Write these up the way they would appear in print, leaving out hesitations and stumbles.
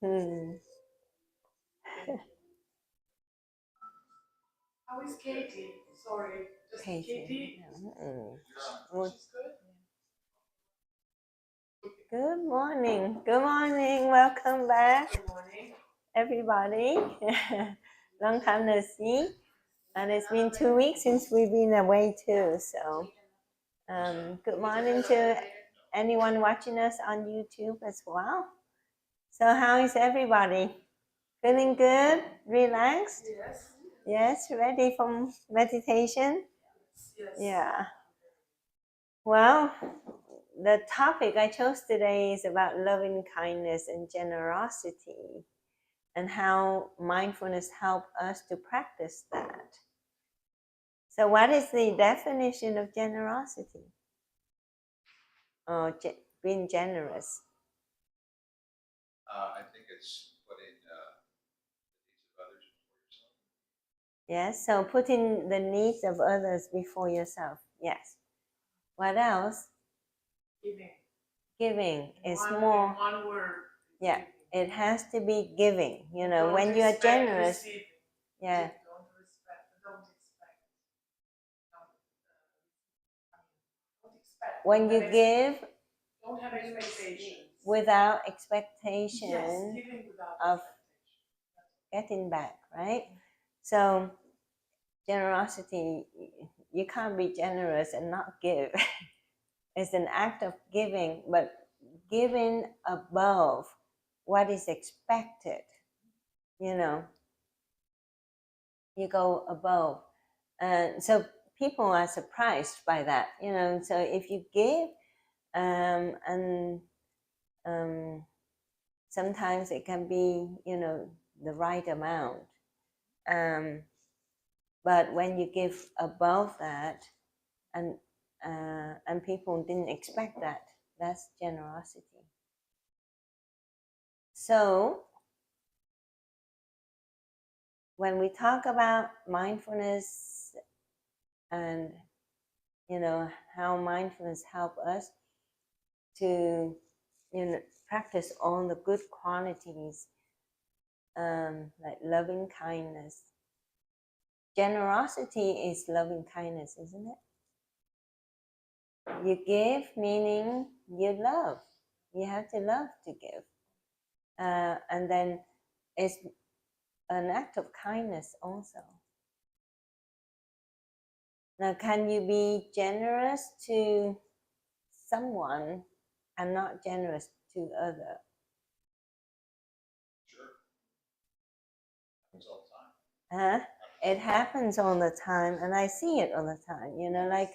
Hmm. How is Katie? Sorry, just Katie. Good. Good morning. Good morning. Welcome back, Good morning. everybody. Long time no see. And it's been 2 weeks since we've been away too. So, good morning to anyone watching us on YouTube as well. So, how is everybody? Feeling good? Relaxed? Yes. Yes, ready for meditation? Yes. Yeah. Well, the topic I chose today is about loving kindness and generosity and how mindfulness help us to practice that. So what is the definition of generosity? Or being generous? I think it's putting the needs of others before yourself. Yes, so putting the needs of others before yourself. Yes. What else? Giving. Giving is One, more. one word. Yeah, it has to be giving. You know, Don't when you are generous. Receiving. Yeah. Don't expect. When you give, don't have expectations. Without expectation, yes, giving without of expectation. Getting back, right? So generosity, you can't be generous and not give. It's an act of giving, but giving above what is expected. You know, you go above, and so people are surprised by that. You know, so if you give, and sometimes it can be, you know, the right amount. But when you give above that, and people didn't expect that, that's generosity. So when we talk about mindfulness and, you know, how mindfulness help us to, you know, practice all the good qualities, like loving kindness. Generosity is loving kindness, isn't it? You give, meaning you love. You have to love to give. And then it's an act of kindness also. Now, can you be generous to someone and not generous to other? Sure. Happens all the time. Huh? It happens all the time, and I see it all the time. You know, like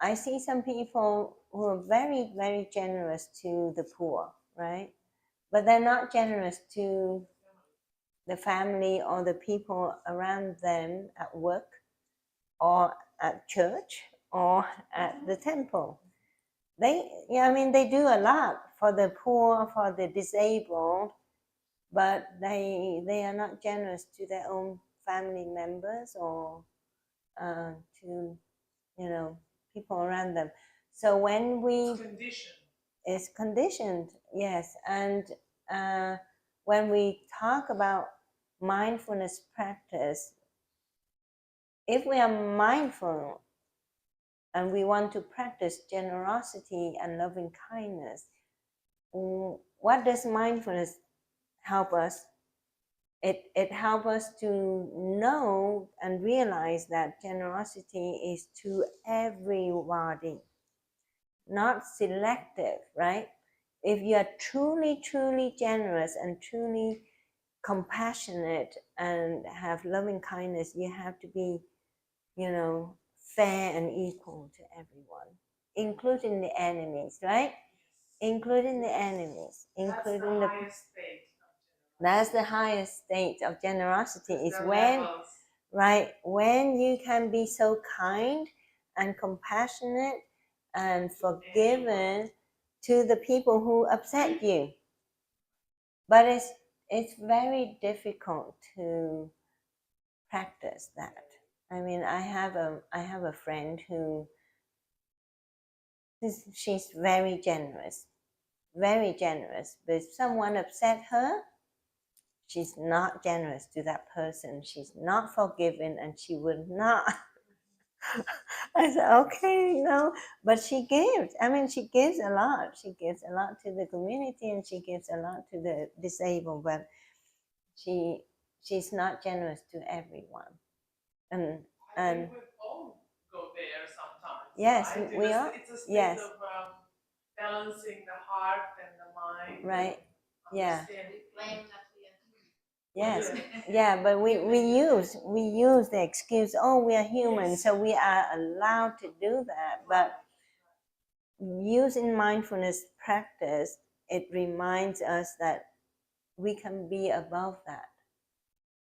I see some people who are very, very generous to the poor, right? But they're not generous to the family or the people around them at work or at church or at the temple. They, yeah, I mean, they do a lot for the poor, for the disabled, but they are not generous to their own family members or to, you know, people around them. So when we, it's conditioned, yes, and when we talk about mindfulness practice, if we are mindful and we want to practice generosity and loving kindness, what does mindfulness help us? It helps us to know and realize that generosity is to everybody, not selective, right? If you are truly, truly generous and truly compassionate and have loving kindness, you have to be, you know, fair and equal to everyone, including the enemies, right? Including the enemies, including the highest state. That's the highest state of generosity. Is when, right, when you can be so kind and compassionate and forgiven to the people who upset you. But it's very difficult to practice that. I mean, I have a friend who she's very generous, very generous. But if someone upset her, she's not generous to that person. She's not forgiving, and she would not. I said, okay, but she gives. I mean, she gives a lot. She gives a lot to the community, and she gives a lot to the disabled. But she's not generous to everyone. And I think we all go there sometimes. Yes, right? we are. It's a state Yes. of balancing the heart and the mind. Right. Yeah. Yes. Yeah, but we use the excuse, oh, we are human, so we are allowed to do that. But using mindfulness practice, it reminds us that we can be above that.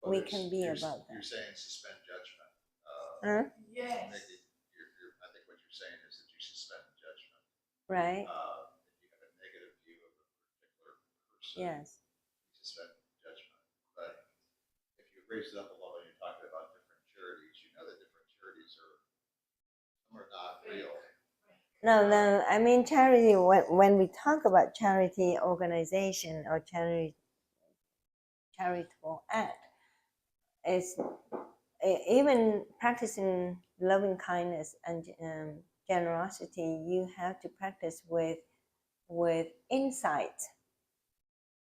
Well, we can be above You're that. saying suspend judgment. Yes. I think what you're saying is that you suspend judgment. Right. If you have a negative view of a particular person, Yes. you suspend judgment. But if you raise it up a level and you're talking about different charities, you know that different charities some are not real. No. I mean, charity. When we talk about charity organization or charitable act, is even practicing loving kindness and generosity. You have to practice with insight.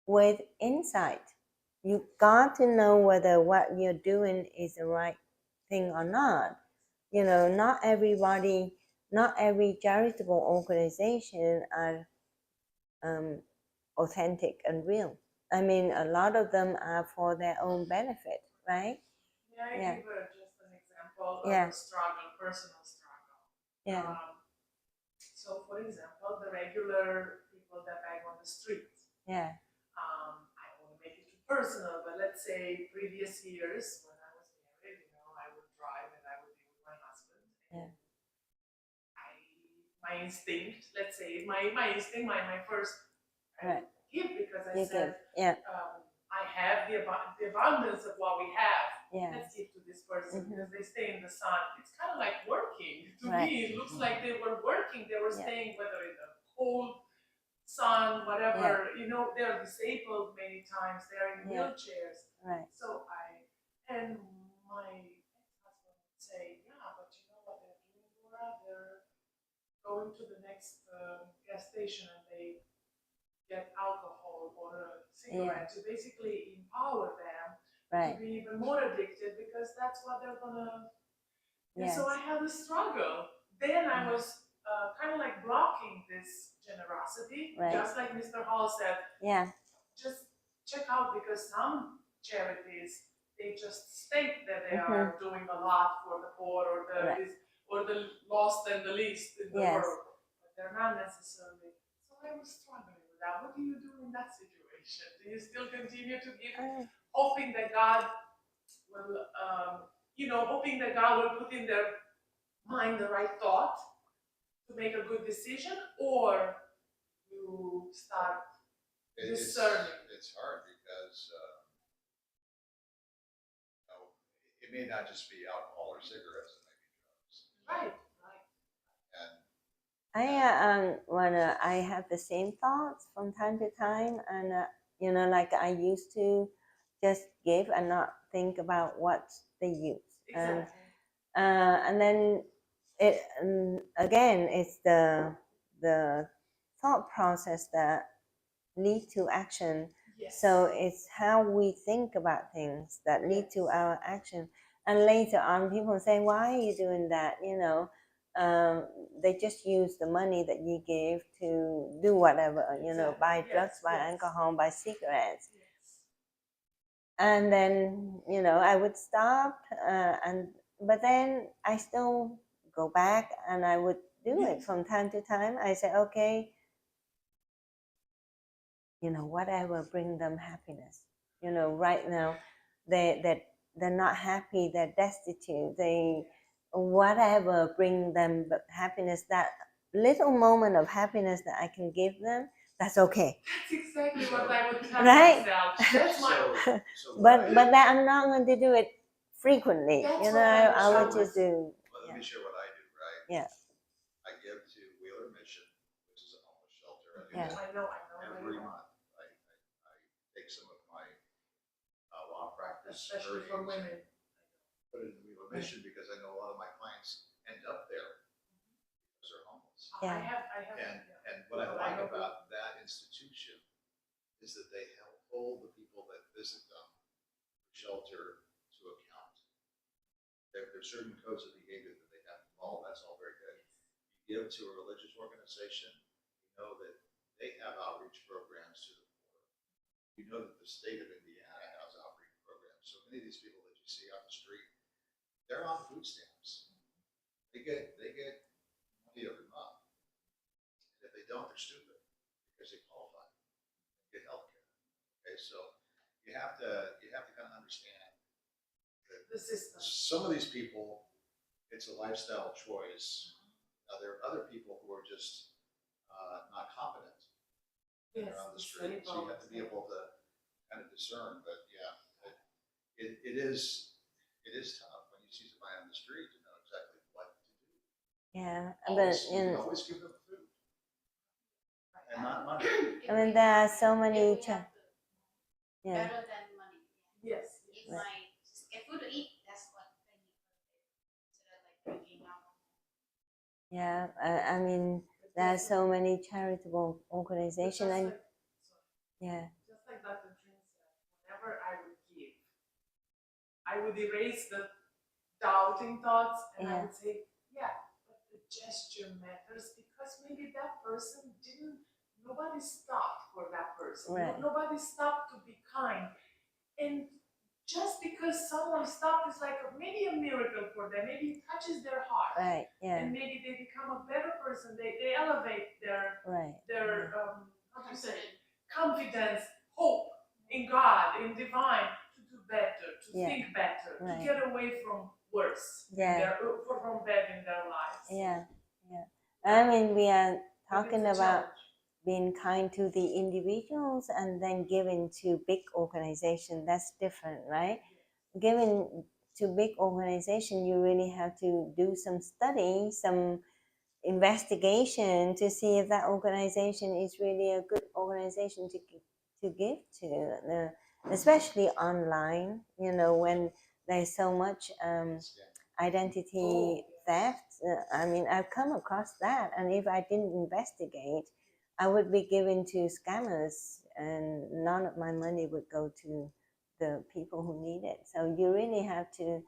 With insight, you got to know whether what you're doing is the right thing or not. Not everybody, not every charitable organization are authentic and real. I mean, a lot of them are for their own benefit, right? May I give just an example of Yeah. a struggle, personal struggle? Yeah. So, for example, the regular people that beg on the street. Yeah. I don't want to make it too personal, but let's say previous years when I was married, I would drive and I would be with my husband. And my instinct, let's say, my instinct, my first give, because I said, I have the abundance of what we have. Let's give to this person because they stay in the sun. It's kind of like working. To me, it looks like they were working. They were staying, whether in the cold sun, whatever. They're disabled many times. They're in wheelchairs. Right. So and my ex-husband would say, yeah, but you know what they're doing, Laura? They're going to the next gas station and they get alcohol or cigarettes to basically empower them to be even more addicted, because that's what they're gonna. And so I had a struggle. Then I was kind of like blocking this generosity, just like Mr. Hall said. Yeah. Just check out, because some charities, they just state that they are doing a lot for the poor or the lost and the least in the world, but they're not necessarily. So I was struggling with that. What do you do in that situation? Do you still continue to give, hoping that God will, hoping that God will put in their mind the right thought to make a good decision, or you start discerning? It's hard because it may not just be alcohol or cigarettes, it may be drugs. Right. I have the same thoughts from time to time, and like I used to just give and not think about what they use. Exactly. And then again, it's the thought process that lead to action. Yes. So it's how we think about things that lead to our action. And later on, people say, "Why are you doing that?" They just use the money that you give to do whatever, buy drugs, buy alcohol, buy cigarettes. And then, I would stop, but then I still go back and I would do it from time to time. I say, okay, whatever bring them happiness. Right now, they're not happy, they're destitute, whatever bring them happiness, that little moment of happiness that I can give them, that's okay. That's exactly what I would tell Right? myself. That's my. But that I'm not going to do it frequently. I would just do. Well, let me share what I do, right? Yeah. I give to Wheeler Mission, which is a homeless shelter. I do Yeah. I know. Every month, I take some of my law practice Especially for earnings women. and put it in the Wheel of Mission because I know a lot of my clients end up there because they're homeless. Yeah. I have. And what I like about that institution is that they hold the people that visit them, shelter, to account. There's certain codes of behavior that they have to follow. That's all very good. You give to a religious organization, you know that they have outreach programs to the poor. You know that the state of Indiana has outreach programs. So many of these people that you see on the street, they're on food stamps. They get money every month. And if they don't, they're stupid because they qualify. They get health care. Okay, so you have to kind of understand that The system. some of these people, it's a lifestyle choice. Now there are other people who are just not competent. Yes, They're on the it's street, very so you have to be able to kind of discern. But yeah, it is tough when you see somebody on the street to know exactly what to do. Yeah, Always, but you can always give them food and not money. I mean, there are so many. Yeah. Better than money. Yes. If Right. I just get food to eat, that's what I need. Instead of like drinking alcohol. Yeah, I mean, there are so many charitable organizations, and yeah, Just like Dr. Trin said, whatever I would give, I would erase the doubting thoughts and I Yeah. would say, yeah, but the gesture matters because maybe that person nobody stopped for that person. Right. Nobody stopped to be kind. And just because someone stopped is like maybe a miracle for them. Maybe it touches their heart. right, yeah, And maybe they become a better person. They elevate their right, how do you say, confidence, hope in God, in divine, to do better, to Yeah. think better, Right. to get away from worse, Yeah. from bad in their lives. yeah, yeah. I mean, we are But talking it's a about challenge. being kind to the individuals and then giving to big organization. That's different, right? Giving to big organization, you really have to do some study, some investigation to see if that organization is really a good organization to give to, especially online. You know, when there's so much identity theft. I mean, I've come across that, and if I didn't investigate, I would be given to scammers, and none of my money would go to the people who need it. So you really have to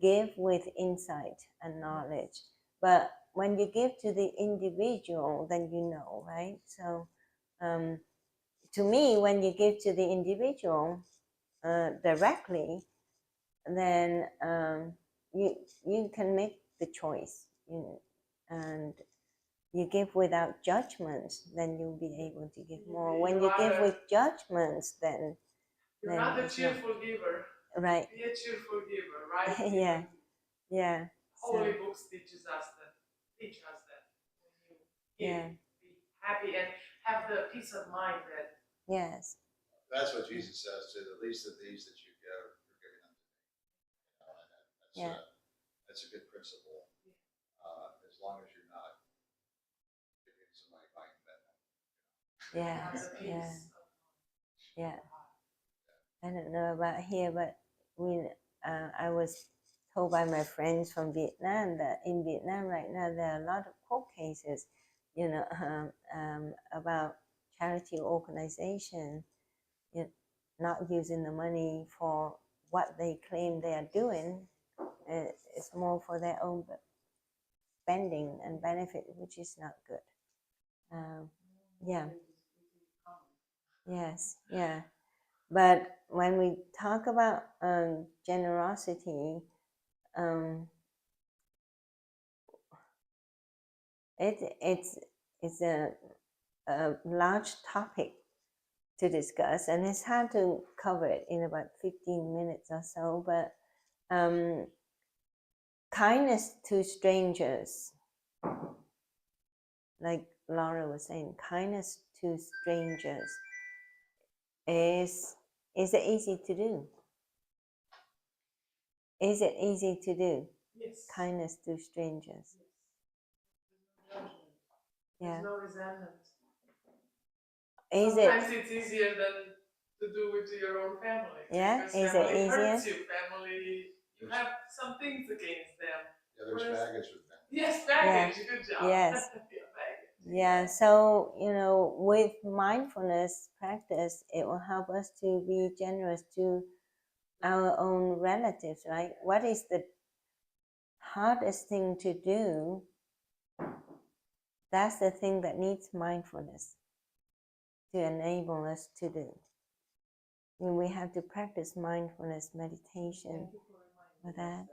give with insight and knowledge. But when you give to the individual, then you know, right? So to me, when you give to the individual directly, then you can make the choice, and you give without judgment, then you'll be able to give more. When you give with judgments, then You're not a it's not. cheerful giver. Right. Be a cheerful giver, right? Yeah. Yeah. Holy So, books teach us that. When you give, yeah. be happy and have the peace of mind that Yes. That's what Jesus says to the least of these that you give, you're giving them to me. You know, and Yeah. That's a good principle. As long as you're not giving somebody buying that. Yes. have the peace Yeah. of Yeah. I don't know about here, but I was told by my friends from Vietnam that in Vietnam right now there are a lot of court cases, about charity organization, not using the money for what they claim they are doing. It's more for their own spending and benefit, which is not good. Yeah. Yes. Yeah. But when we talk about generosity, it's a large topic to discuss, and it's hard to cover it in about 15 minutes or so. But kindness to strangers, like Laura was saying, kindness to strangers is it easy to do? Is it easy to do? yes. Kindness to strangers. Yes. Yeah. There's no resentment. Is sometimes it? it's easier than to do it to your own family. Yeah, Because is it family easier? hurts you. Family, you have some things against them. Yeah, there's Whereas- baggage with them. Yes, baggage. Good job. Yes. Yeah, baggage. Yeah, so with mindfulness practice, it will help us to be generous to our own relatives, right? What is the hardest thing to do? That's the thing that needs mindfulness to enable us to do. And we have to practice mindfulness meditation for that.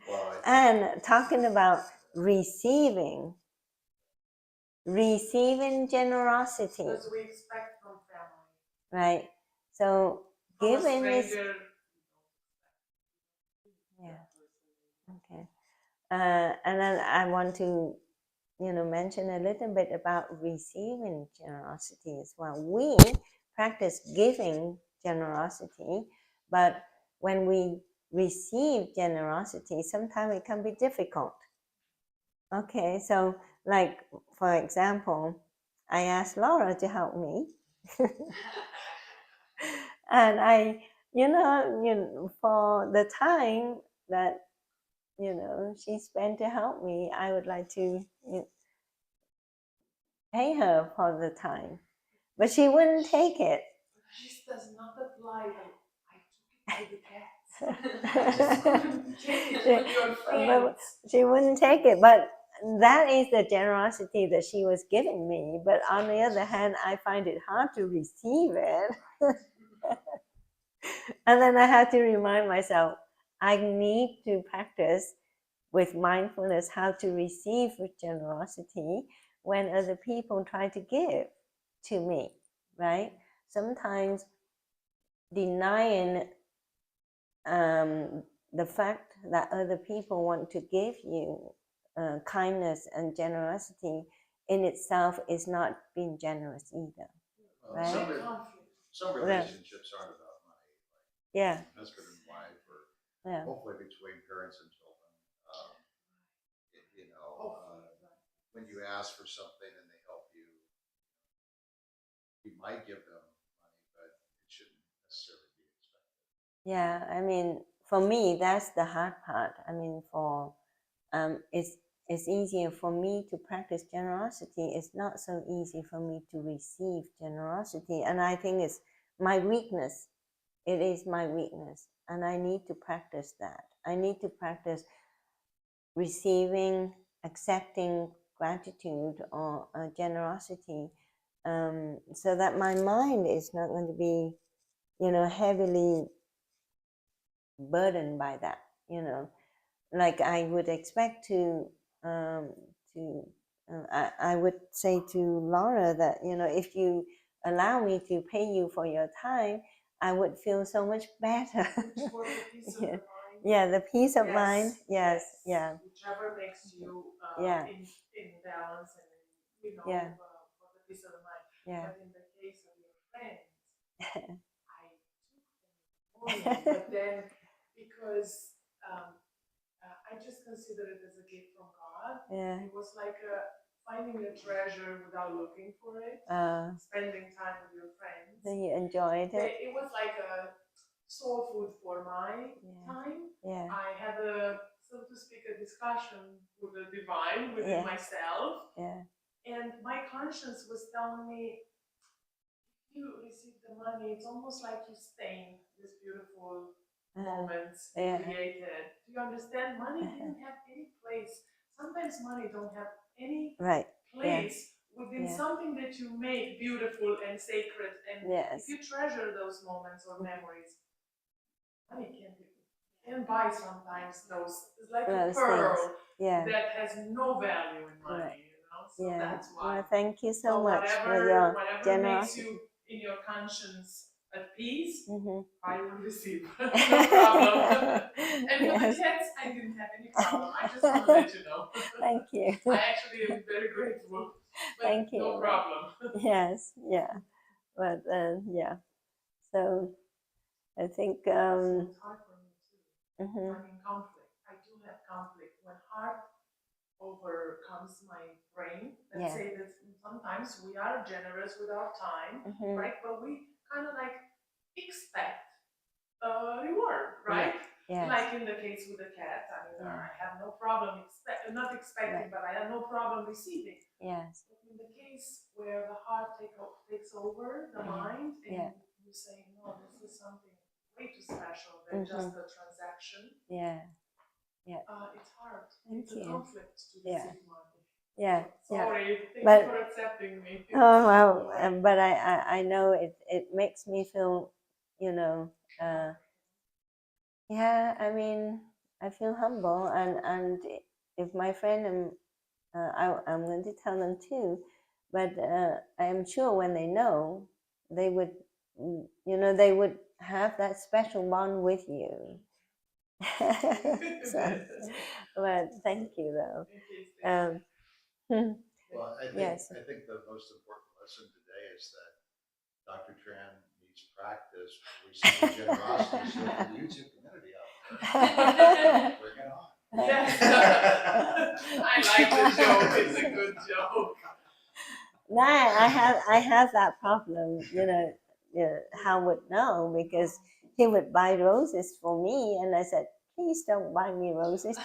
Well, And talking about receiving generosity, Because we expect from family. right? So From a giving is stranger. okay. And then I want to mention a little bit about receiving generosity as well. We practice giving generosity, but when we receive generosity, sometimes it can be difficult. Okay, so like for example, I asked Laura to help me, and I, for the time that she spent to help me, I would like to pay her for the time, but she wouldn't take it. This does not apply. I took it to the cats. I just couldn't take it with your friends. She wouldn't take it, but that is the generosity that she was giving me. But on the other hand, I find it hard to receive it. And then I had to remind myself, I need to practice with mindfulness how to receive generosity when other people try to give to me, right? Sometimes denying the fact that other people want to give you kindness and generosity in itself is not being generous either. Right? Some relationships aren't about money. Yeah. Husband and wife, or Yeah. hopefully between parents and children. When you ask for something and they help you, you might give them money, but it shouldn't necessarily be expected. Yeah, I mean, for me, that's the hard part. I mean, it's easier for me to practice generosity. It's not so easy for me to receive generosity, and I think it's my weakness. It is my weakness, and I need to practice that. I need to practice receiving, accepting gratitude or generosity, so that my mind is not going to be, heavily burdened by that. Like I would expect I would say to Laura that if you allow me to pay you for your time, I would feel so much better. For the peace of the mind. Yeah, the peace of mind. Yes, yes. yeah. Whichever makes you in balance and for the peace of the mind. Yeah. But in the case of your friends, I took them, but then because I just consider it as a gift from God. Yeah. It was like finding a treasure without looking for it. Spending time with your friends. So you enjoyed it? It was like a soul food for my time. Yeah. I had so to speak, a discussion with the divine within myself. Yeah. And my conscience was telling me, if you receive the money, it's almost like you stain this beautiful moments created. Do you understand? Money didn't have any place. Sometimes money don't have any place within something that you make beautiful and sacred. And if you treasure those moments or memories, money can buy sometimes those. It's like a pearl that has no value in money. So that's why. Well, thank you so much for your generosity. Makes you in your conscience at peace, I will receive. No problem. And with the cats, I didn't have any problem. I just want to let you know. Thank you. I actually am very grateful. But thank you. No problem. Yes, yeah. But yeah. So I think it's hard for me too. I'm in conflict. I do have conflict. When heart overcomes my brain and Yeah. say that sometimes we are generous with our time, right? But we kind of like expect a reward, right? Yes. Like in the case with the cat, I mean, I have no problem not expecting, but I have no problem receiving. Yes. But in the case where the heart takes over the mind, and you say, no, this is something way too special than just a transaction. Yeah. Yeah. It's hard. Thank it's you. a conflict to receive money. Yeah. Sorry, thank But, you for accepting me. Oh well, but I know it makes me feel, yeah. I mean, I feel humble, and if my friend and I'm going to tell them too, but I am sure when they know, they would, they would have that special bond with you. So, but thank you though. Well, I think the most important lesson today is that Dr. Tran needs practice receiving generosity. So for the YouTube community out there, bring it on. Yes. I like the joke. It's a good joke. No, I have that problem. Hal would know because he would buy roses for me, and I said, please don't buy me roses.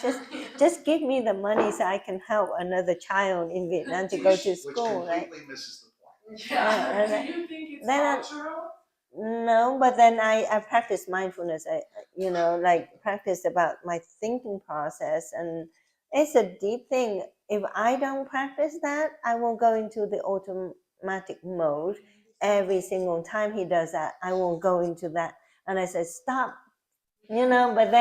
Just give me the money so I can help another child in Vietnam to go to school, which right? completely misses the point. Yeah. Do you think it's cultural? No, but then I practice mindfulness. I like practice about my thinking process, and it's a deep thing. If I don't practice that, I will go into the automatic mode. Every single time he does that, I will go into that, and I said stop. But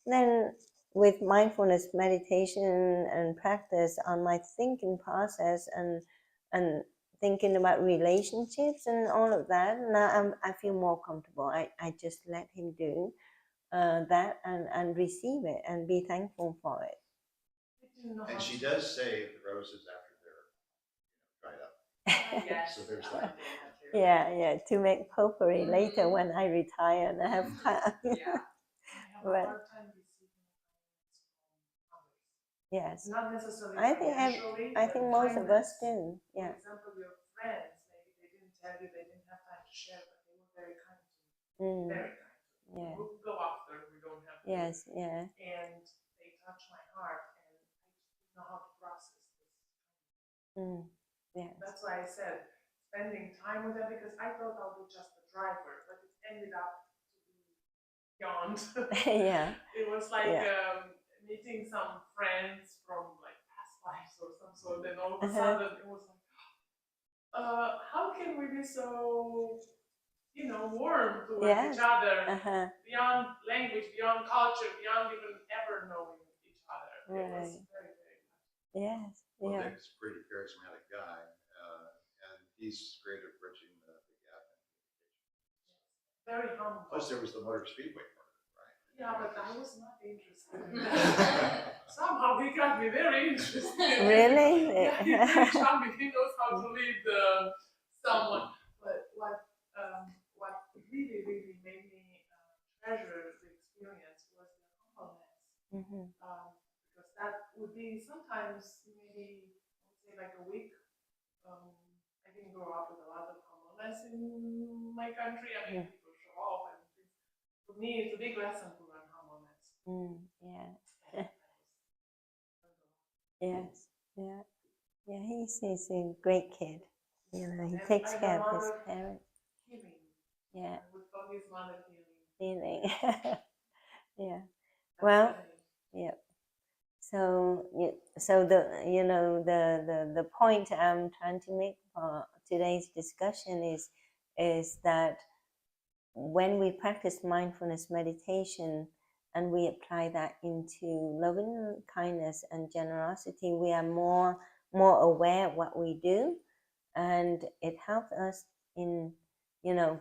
then with mindfulness meditation and practice on my thinking process and thinking about relationships and all of that, now I feel more comfortable. I just let him do that and receive it and be thankful for it. And she does save the roses after they're dried up. Yes. So there's that. Yeah, to make potpourri later when I retire and I have time. Yeah. I have a hard time receiving others. Yes. Not necessarily I think most of us do. Yeah. For example, your friends, maybe they didn't tell you, they didn't have time to share, but they were very kind to you. Very kind. Yeah. We'll go after, we don't have to. Yes, yeah. And they touch my heart, and I just don't know how to process this. Yeah. That's why I said spending time with them, because I thought I'll be just a driver, but it ended up to be beyond. Yeah. It was like meeting some friends from like past lives or some sort, and all of a sudden it was like, how can we be so, warm towards each other, beyond language, beyond culture, beyond even ever knowing each other. It was very, very good. Yes. Well, Nick's a pretty charismatic guy, and he's great at bridging the gap. Very humble. Plus, there was the motor speedway part, right? Yeah, but I was not interested in that. Somehow he got me very interested. Really? Yeah, he's very charming. He knows how to lead someone. But what really, really made me treasure the experience was the humbleness. Because that would be sometimes maybe, let's say, like a week. I didn't grow up with a lot of humbleness in my country. I mean, people show off and things. For me, it's a big lesson to learn humbleness. Yeah. Yes. Yeah. Yeah. He's a great kid. He takes care of his parents. Healing. Yeah. I would call his mother Healing. Yeah. Well. Yeah. So the point I'm trying to make for today's discussion is that when we practice mindfulness meditation and we apply that into loving kindness and generosity, we are more aware of what we do, and it helps us in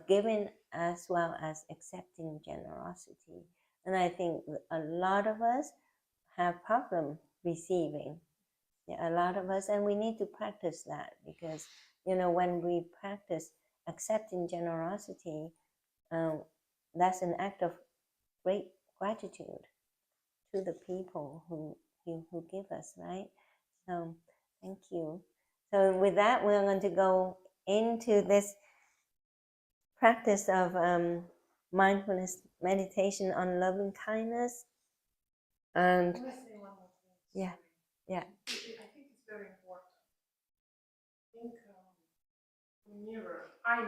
giving as well as accepting generosity. And I think a lot of us have problem receiving. Yeah, a lot of us, and we need to practice that, because when we practice accepting generosity, that's an act of great gratitude to the people who give us, right? So thank you. So with that, we're going to go into this practice of mindfulness meditation on loving kindness. And Can I say one more thing? yeah, yeah. I think it's very important. I think I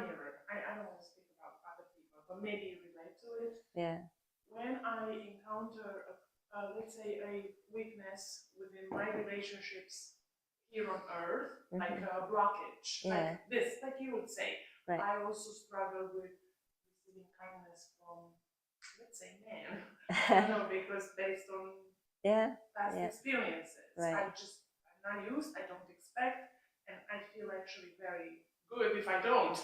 don't want to speak about other people, but maybe you relate to it. Yeah. When I encounter, let's say, a weakness within my relationships here on earth, like a blockage, like this, like you would say, right. I also struggle with receiving kindness from, let's say, men. I don't know, because based on past experiences, right. I'm not used, I don't expect, and I feel actually very good if I don't.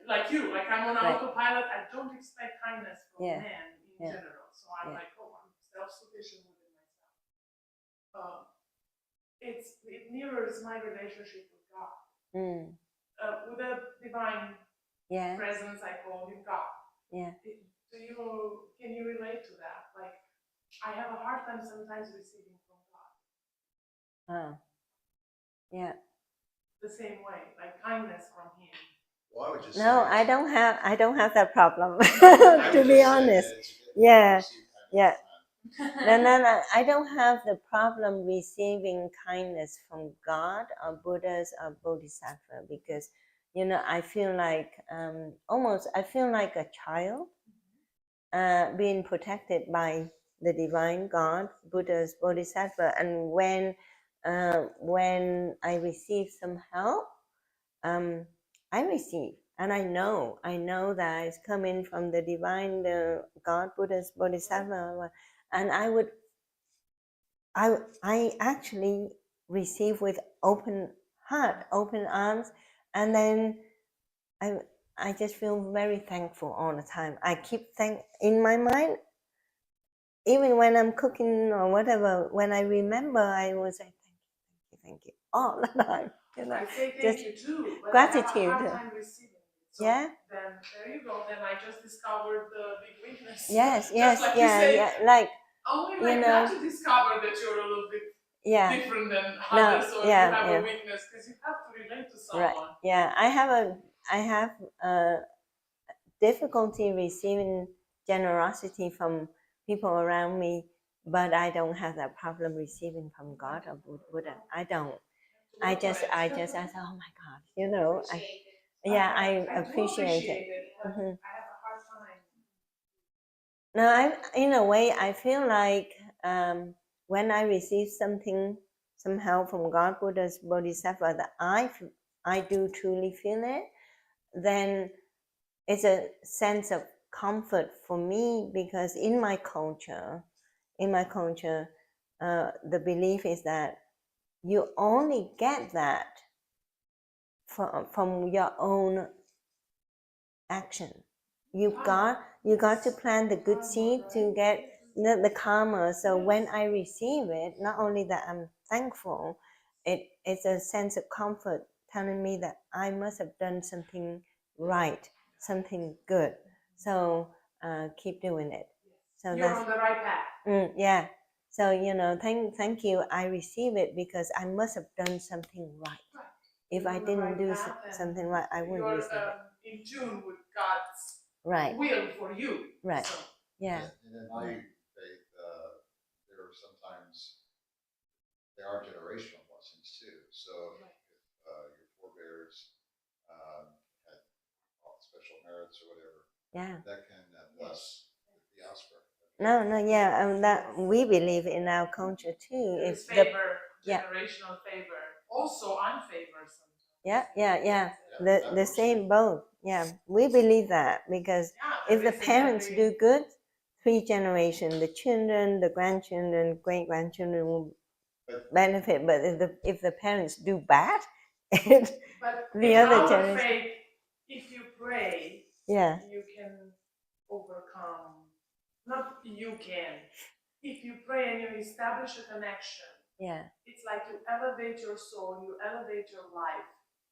Like you, like I'm on autopilot, I don't expect kindness from men in general. So I'm like, oh, I'm self-sufficient within myself. It mirrors my relationship with God. With a divine presence, I call him God. Can you relate to that? Like, I have a hard time sometimes receiving from God. The same way, like kindness from him. Well, I would just no, say I don't have that problem. To be honest, no, I don't have the problem receiving kindness from God or Buddhas or Bodhisattva, because I feel like I feel like a child being protected by the divine God, Buddhas, Bodhisattva. And when I receive some help, I receive, and I know that it's coming from the divine, the God, Buddhas, Bodhisattva, and I actually receive with open heart, open arms, and then I just feel very thankful all the time. I keep in my mind, even when I'm cooking or whatever, when I remember, I will say thank you all the time. I say thank you too, but gratitude. I have a hard time receiving it. So then there you go. Then I just discovered the big weakness. Yes, like you say, like only like that you discover that you're a little bit different than others, or you have a weakness, because you have to relate to someone. Right. Yeah, I have difficulty receiving generosity from people around me, but I don't have that problem receiving from God or Buddha. I don't. I just ask, oh my God, I appreciate it. I have a hard time. No, in a way, I feel like when I receive some help from God, Buddha's Bodhisattva, that I do truly feel it, then it's a sense of comfort for me, because in my culture, the belief is that you only get that from your own action. You got to plant the good seed to get the karma. So when I receive it, not only that I'm thankful, it's a sense of comfort telling me that I must have done something right, something good. So keep doing it. So you're on the right path. So thank you. I receive it because I must have done something right. If I didn't do something right, I wouldn't receive it. In tune with God's will for you. Right. So. Yeah. And in my faith, there are sometimes there are generational blessings too. So if your forebears had special merits or whatever, that can bless the offspring. That we believe in our culture too. It's favor, generational favor, also unfavor sometimes. The same both. Yeah, we believe that, because if the parents do good, 3 generations, the children, the grandchildren, great grandchildren will benefit. But if the parents do bad, the other generation. Faith, if you pray, you can overcome. Not you can. If you pray and you establish a connection, it's like you elevate your soul, you elevate your life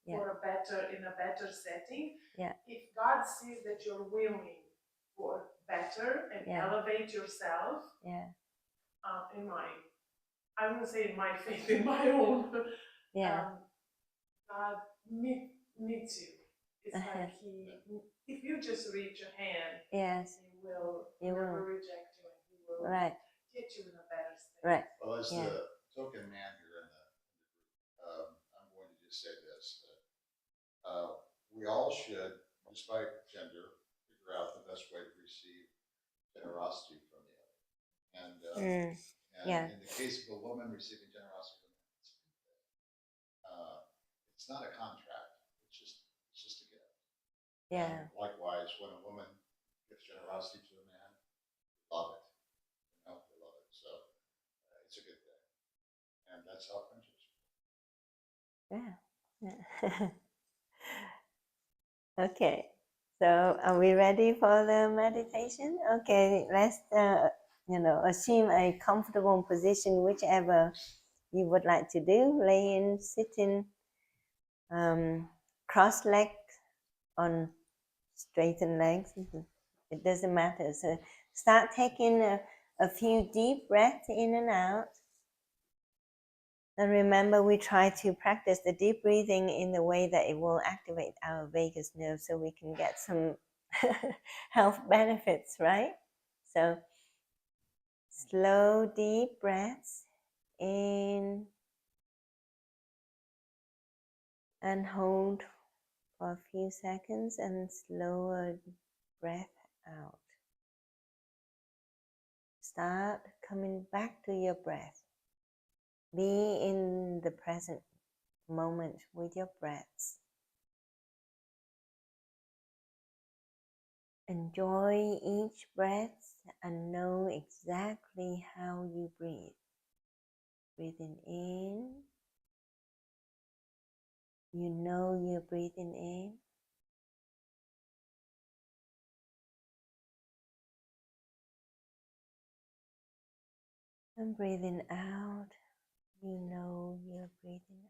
in a better setting. If God sees that you're willing for better and elevate yourself, I wouldn't say my faith in my own. Yeah. God needs you. It's like if you just reach your hand, yes, He will you never will. reject you, and He will Right. get you in a better state. Right. Well, as Yeah. the token man here in the group, I'm going to just say this, that we all should, despite gender, figure out the best way to receive generosity from the other. And, Yeah. in the case of a woman receiving generosity from a man, it's a good thing. It's not a contract, it's just a gift. Yeah. And likewise, when a woman gives generosity to a man, we love it. We love it. So it's a good thing. And that's how friendships Yeah. Okay. So are we ready for the meditation? Okay, let's assume a comfortable position, whichever you would like to do. Lay in, sitting, cross legs on straightened legs. It doesn't matter. So start taking a few deep breaths in and out. And remember, we try to practice the deep breathing in the way that it will activate our vagus nerve so we can get some health benefits, right? So slow, deep breaths in and hold for a few seconds and slower breath out. Start coming back to your breath. Be in the present moment with your breaths. Enjoy each breath and know exactly how you breathe. Breathing in, you know you're breathing in. And breathing out, you know you're breathing out.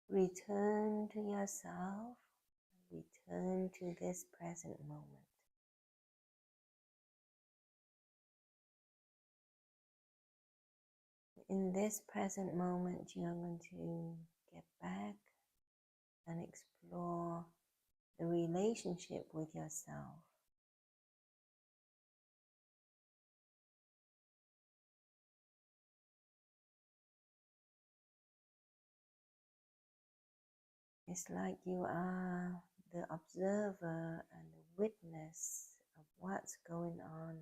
Return to yourself, return to this present moment. In this present moment, you're going to get back and explore the relationship with yourself. It's like you are the observer and the witness of what's going on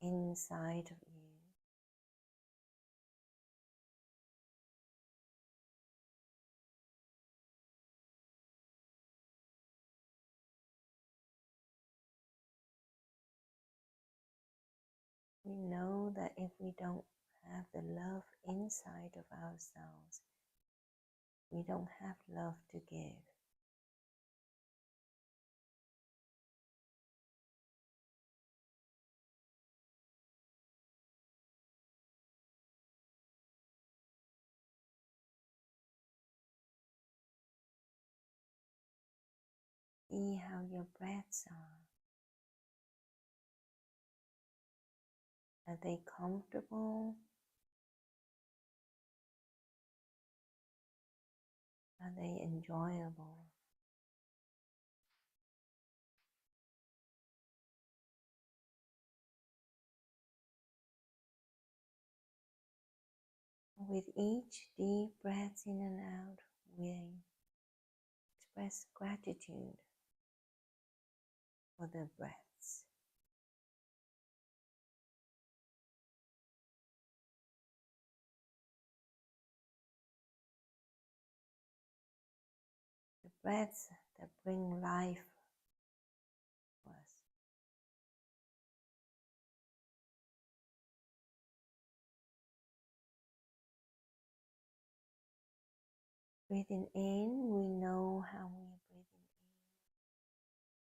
inside of you. We know that if we don't have the love inside of ourselves, we don't have love to give. See how your breaths are. Are they comfortable? Are they enjoyable? With each deep breath in and out, we express gratitude for the breaths. The breaths that bring life to us. Breathing in, we know how we're breathing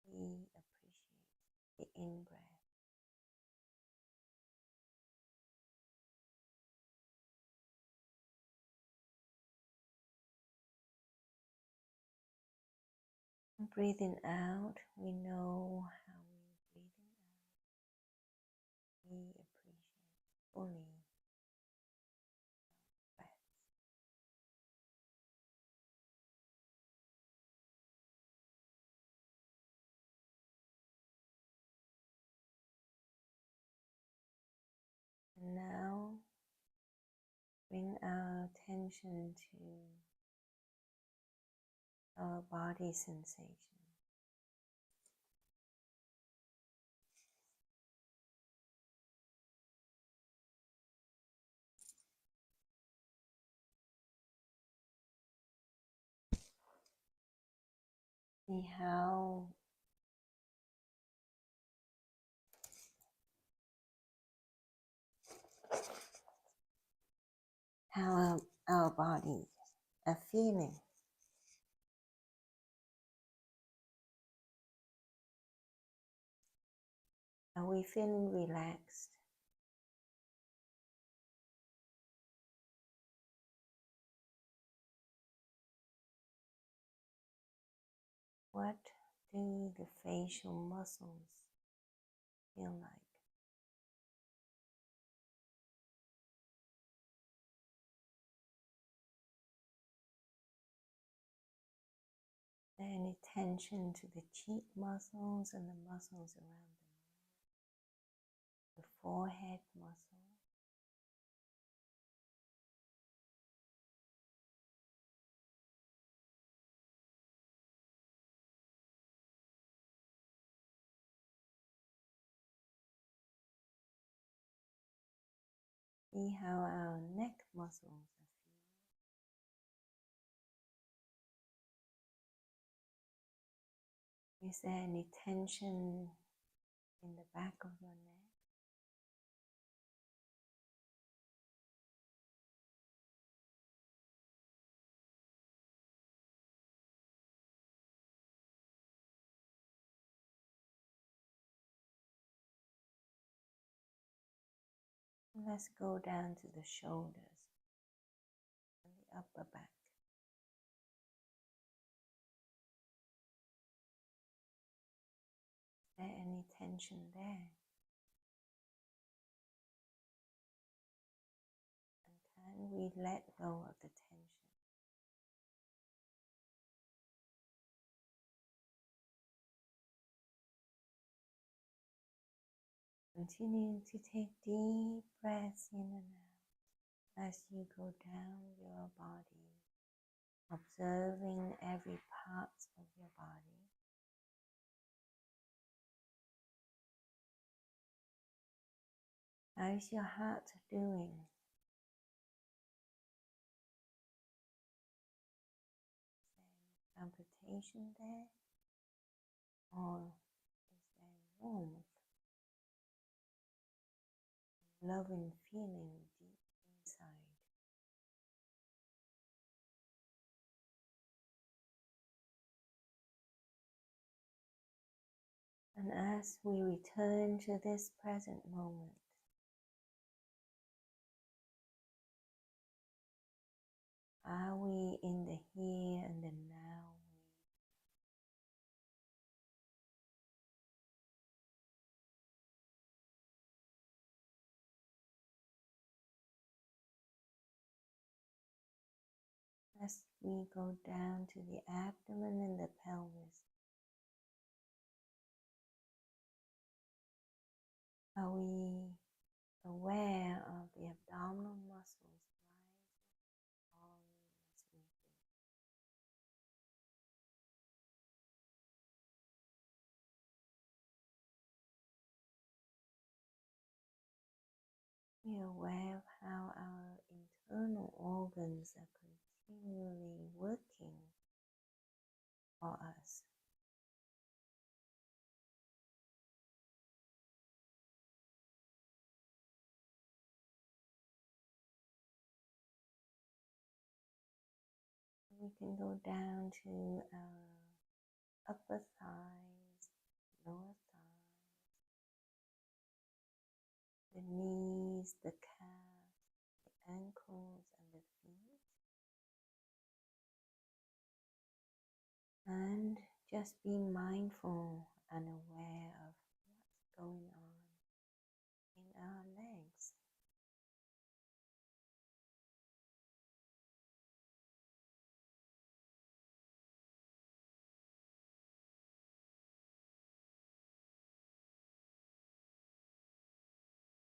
in. We appreciate the in-breath. Breathing out, we know how we breathing out. We appreciate fully breath. And now bring our attention to our body sensation. See how our body are feeling. Are we feeling relaxed? What do the facial muscles feel like? Is there any tension to the cheek muscles and the muscles around the forehead muscle? See how our neck muscles are feeling. Is there any tension in the back of your neck? Let's go down to the shoulders and the upper back. Is there any tension there? And can we let go of the tension? Continue to take deep breaths in and out as you go down your body, observing every part of your body. How is your heart doing? Is there any palpitation there? Or is there warmth, loving feeling deep inside? And as we return to this present moment, are we in the here and the now? As we go down to the abdomen and the pelvis, are we aware of the abdominal muscles rising and falling as we breathe? Be aware of how our internal organs are continually working for us. We can go down to our upper thighs, lower thighs, the knees, the calves, the ankles, and the feet. And just being mindful and aware of what's going on in our legs.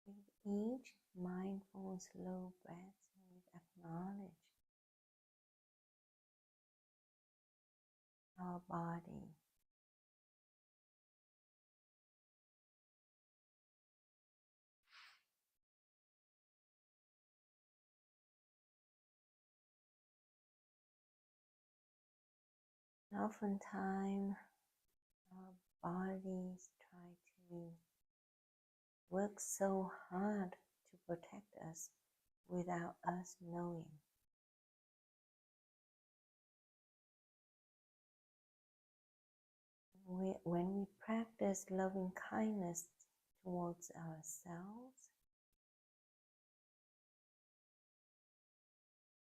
With each mindful, slow breath, we acknowledge our body. Oftentimes, our bodies try to work so hard to protect us without us knowing. When we practice loving kindness towards ourselves,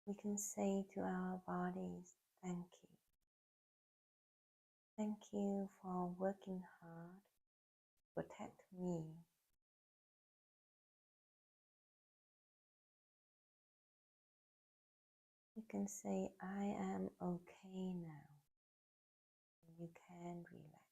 we can say to our bodies, thank you. Thank you for working hard to protect me. You can say, I am okay now. You can relax.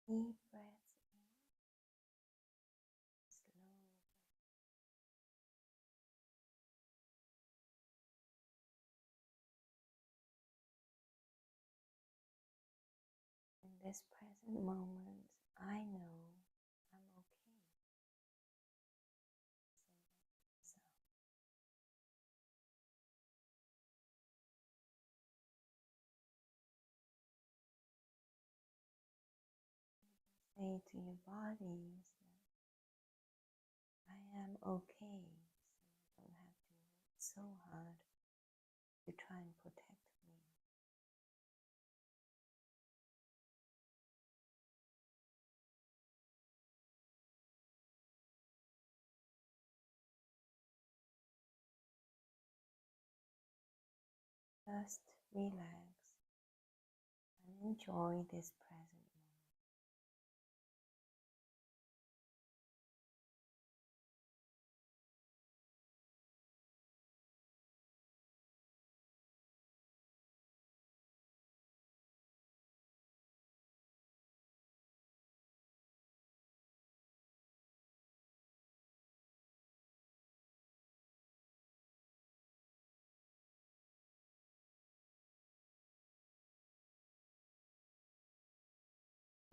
Deep breaths in, slow. In this present moment, I know I'm okay. So say to your bodies that I am okay. So you don't have to work so hard to try and protect me. Just relax and enjoy this present moment.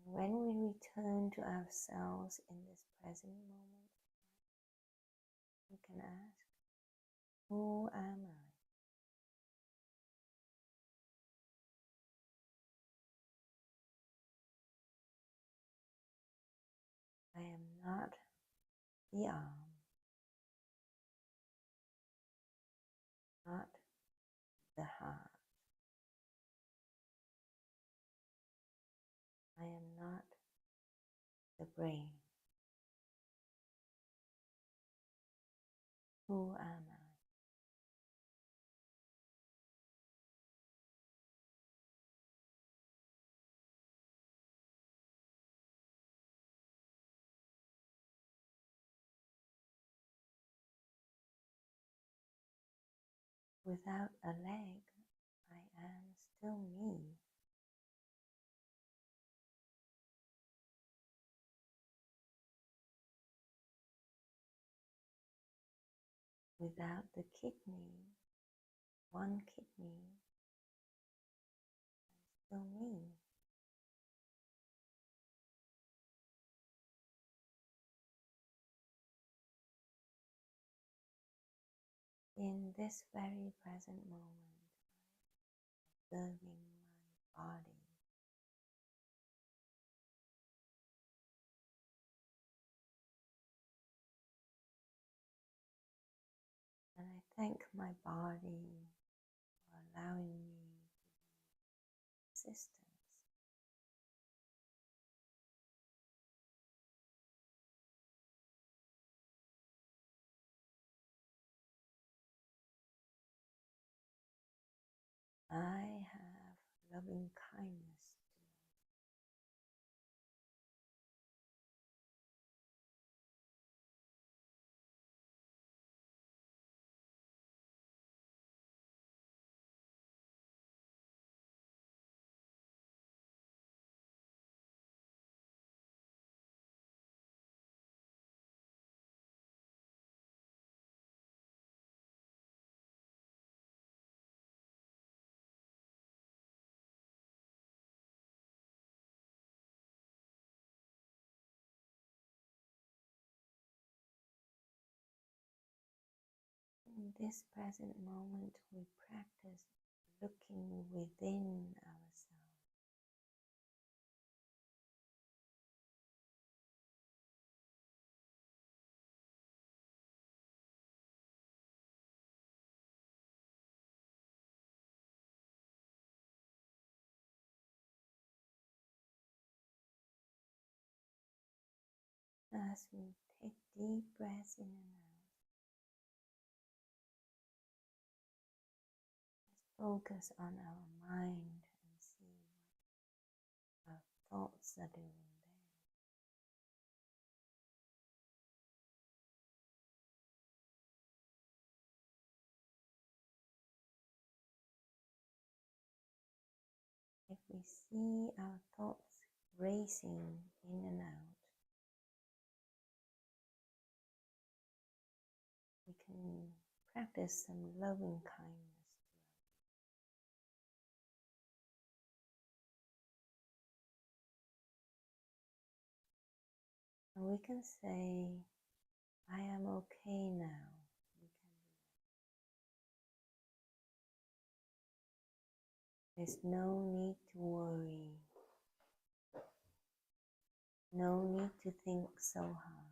When we return to ourselves in this present moment, we can ask, who am I? I am not the arm, not the heart. I am not the brain. Who am I? Without a leg, I am still me. Without the kidney, one kidney, still me. In this very present moment, observing my body, and I thank my body for allowing me existence. I have loving kindness in this present moment. We practice looking within ourselves. As we take deep breaths in and out, focus on our mind and see what our thoughts are doing there. If we see our thoughts racing in and out, we can practice some loving kindness. And we can say, I am okay now. There's no need to worry. No need to think so hard.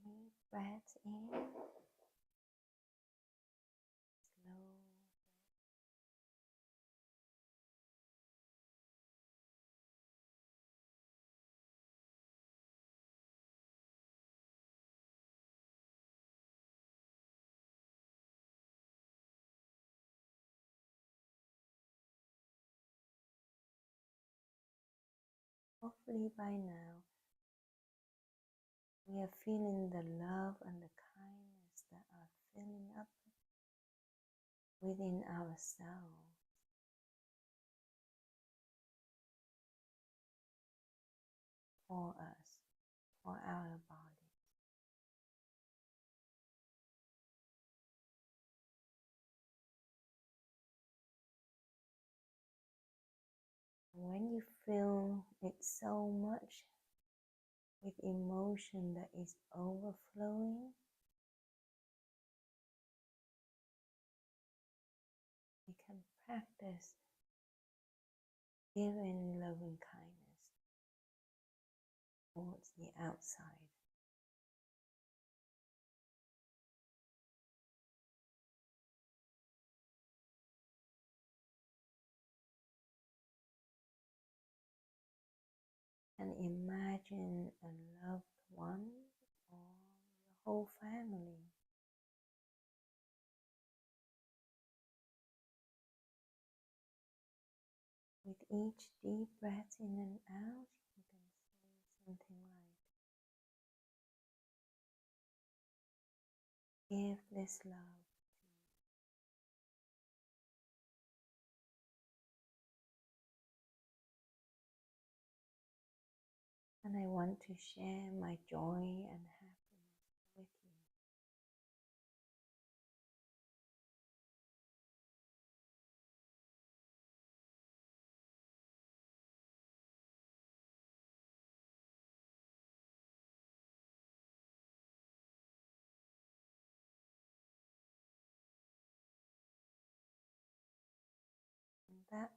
Deep breaths in, slow. Hopefully by now, we are feeling the love and the kindness that are filling up within ourselves. For us, for our body. When you feel it so much with emotion that is overflowing, we can practice giving loving kindness towards the outside. And imagine a loved one or your whole family with each deep breath in and out. You can say something like, give this love. And I want to share my joy and happiness with you. And that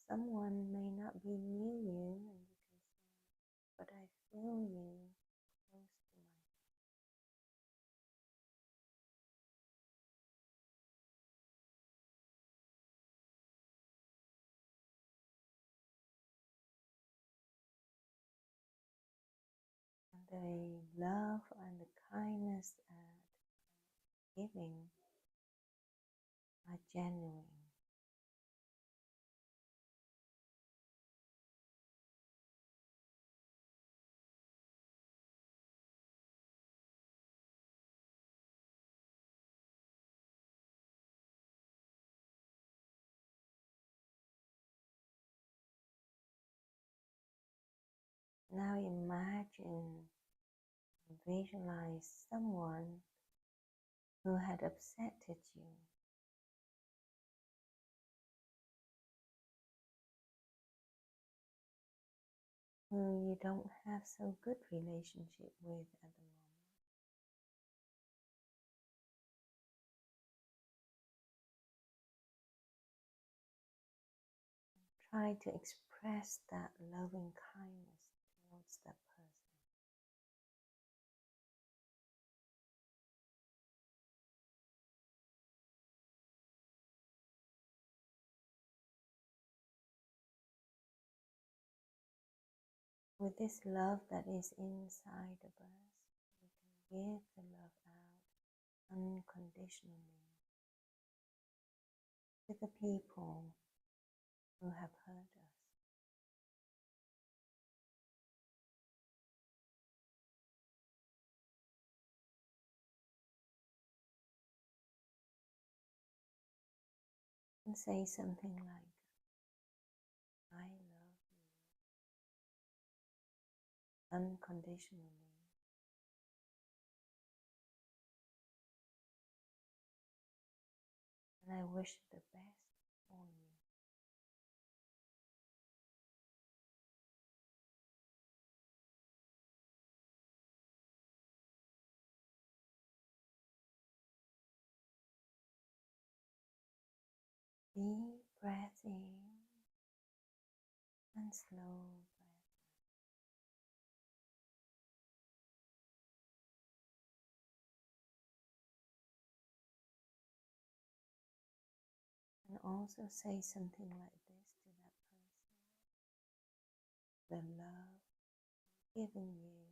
someone may not be near you, and you can say, but I feel you close to my heart. And the love and the kindness that I'm giving are genuine. Now imagine and visualize someone who had upsetted you, who you don't have so good relationship with at the moment. Try to express that loving kindness towards that person. With this love that is inside of us, we can give the love out unconditionally to the people who have hurt us. And say something like, I love you unconditionally. And I wish the best for you. Deep breath in and slow breath out. And also say something like this to that person. The love given you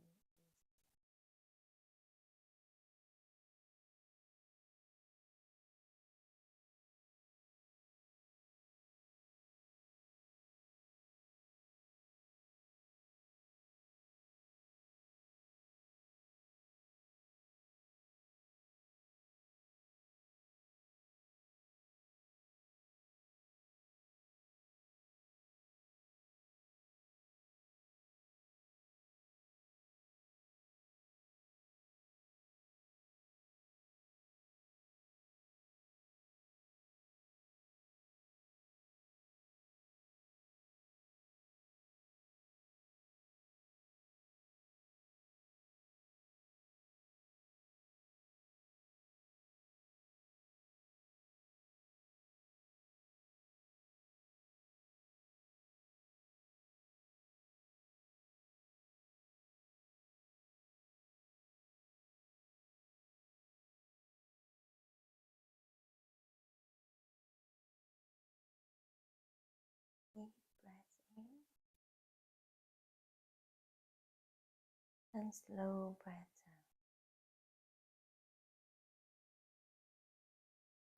And slow breaths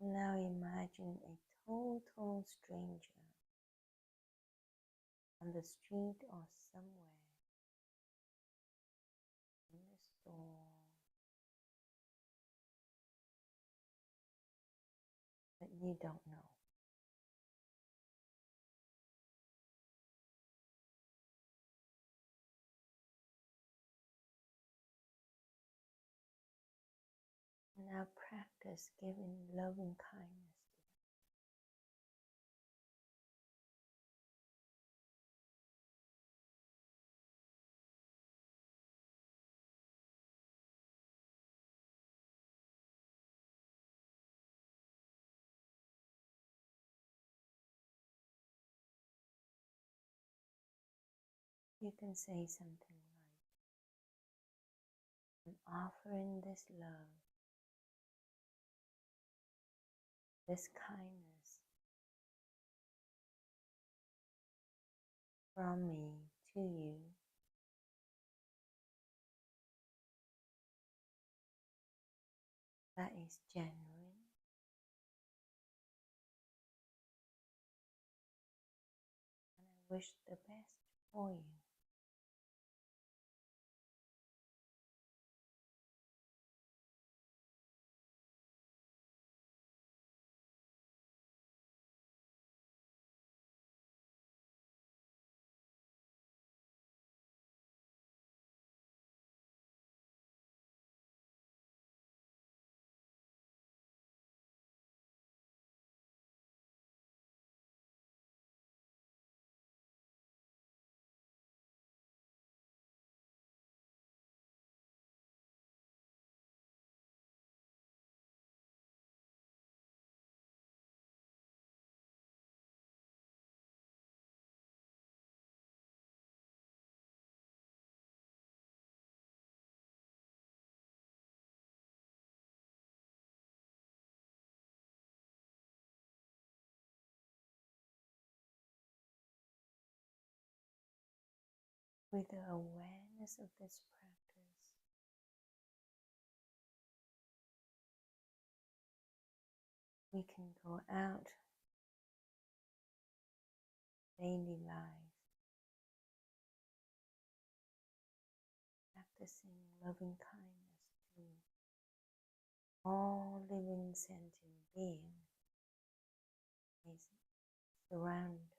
out. Now imagine a total stranger on the street or somewhere, in the store, that you don't know. Now practice giving loving kindness to them. You can say something like, I'm offering this love, this kindness from me to you. That is genuine, and I wish the best for you. With the awareness of this practice, we can go out daily life, practicing loving kindness to all living sentient beings is surrounding us.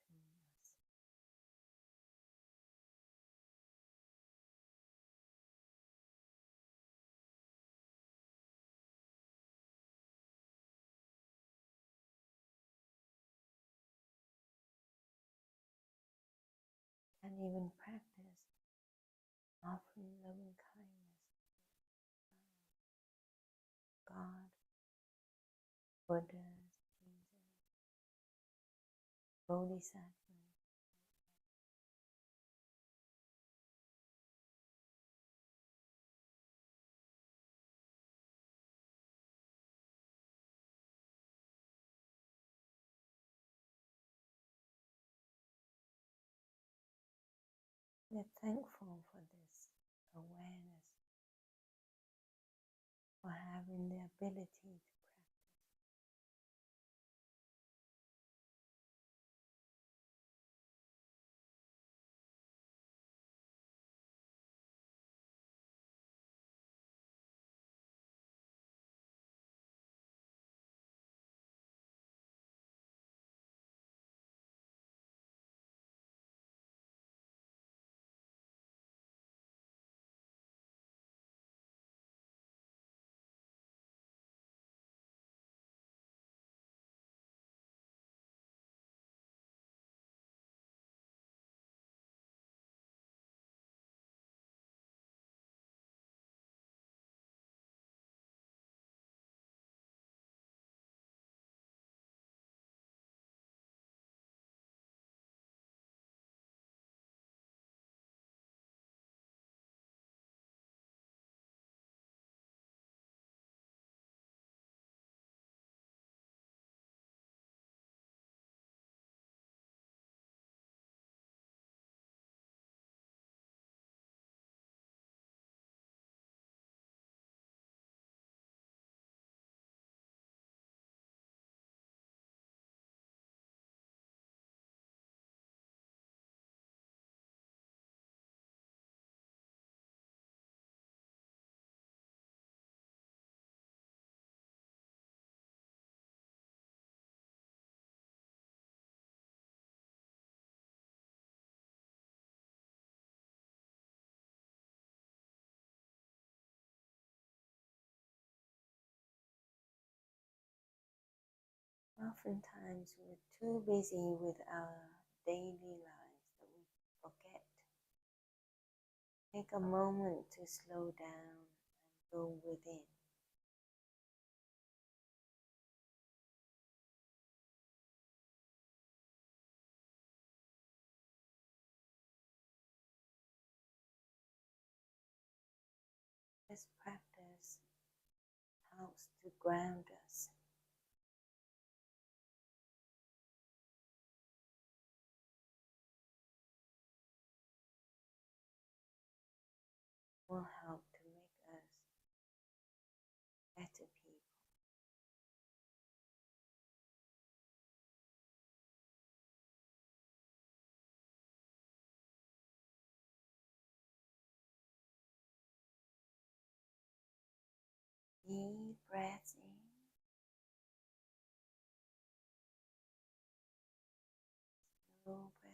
And even practice offering loving kindness to God, Buddha, Jesus, Bodhisattva. We're thankful for this awareness, for having the ability to oftentimes we're too busy with our daily lives that we forget. Take a moment to slow down and go within. This practice helps to ground us. Will help to make us better people. Deep breaths in. Slow breaths out.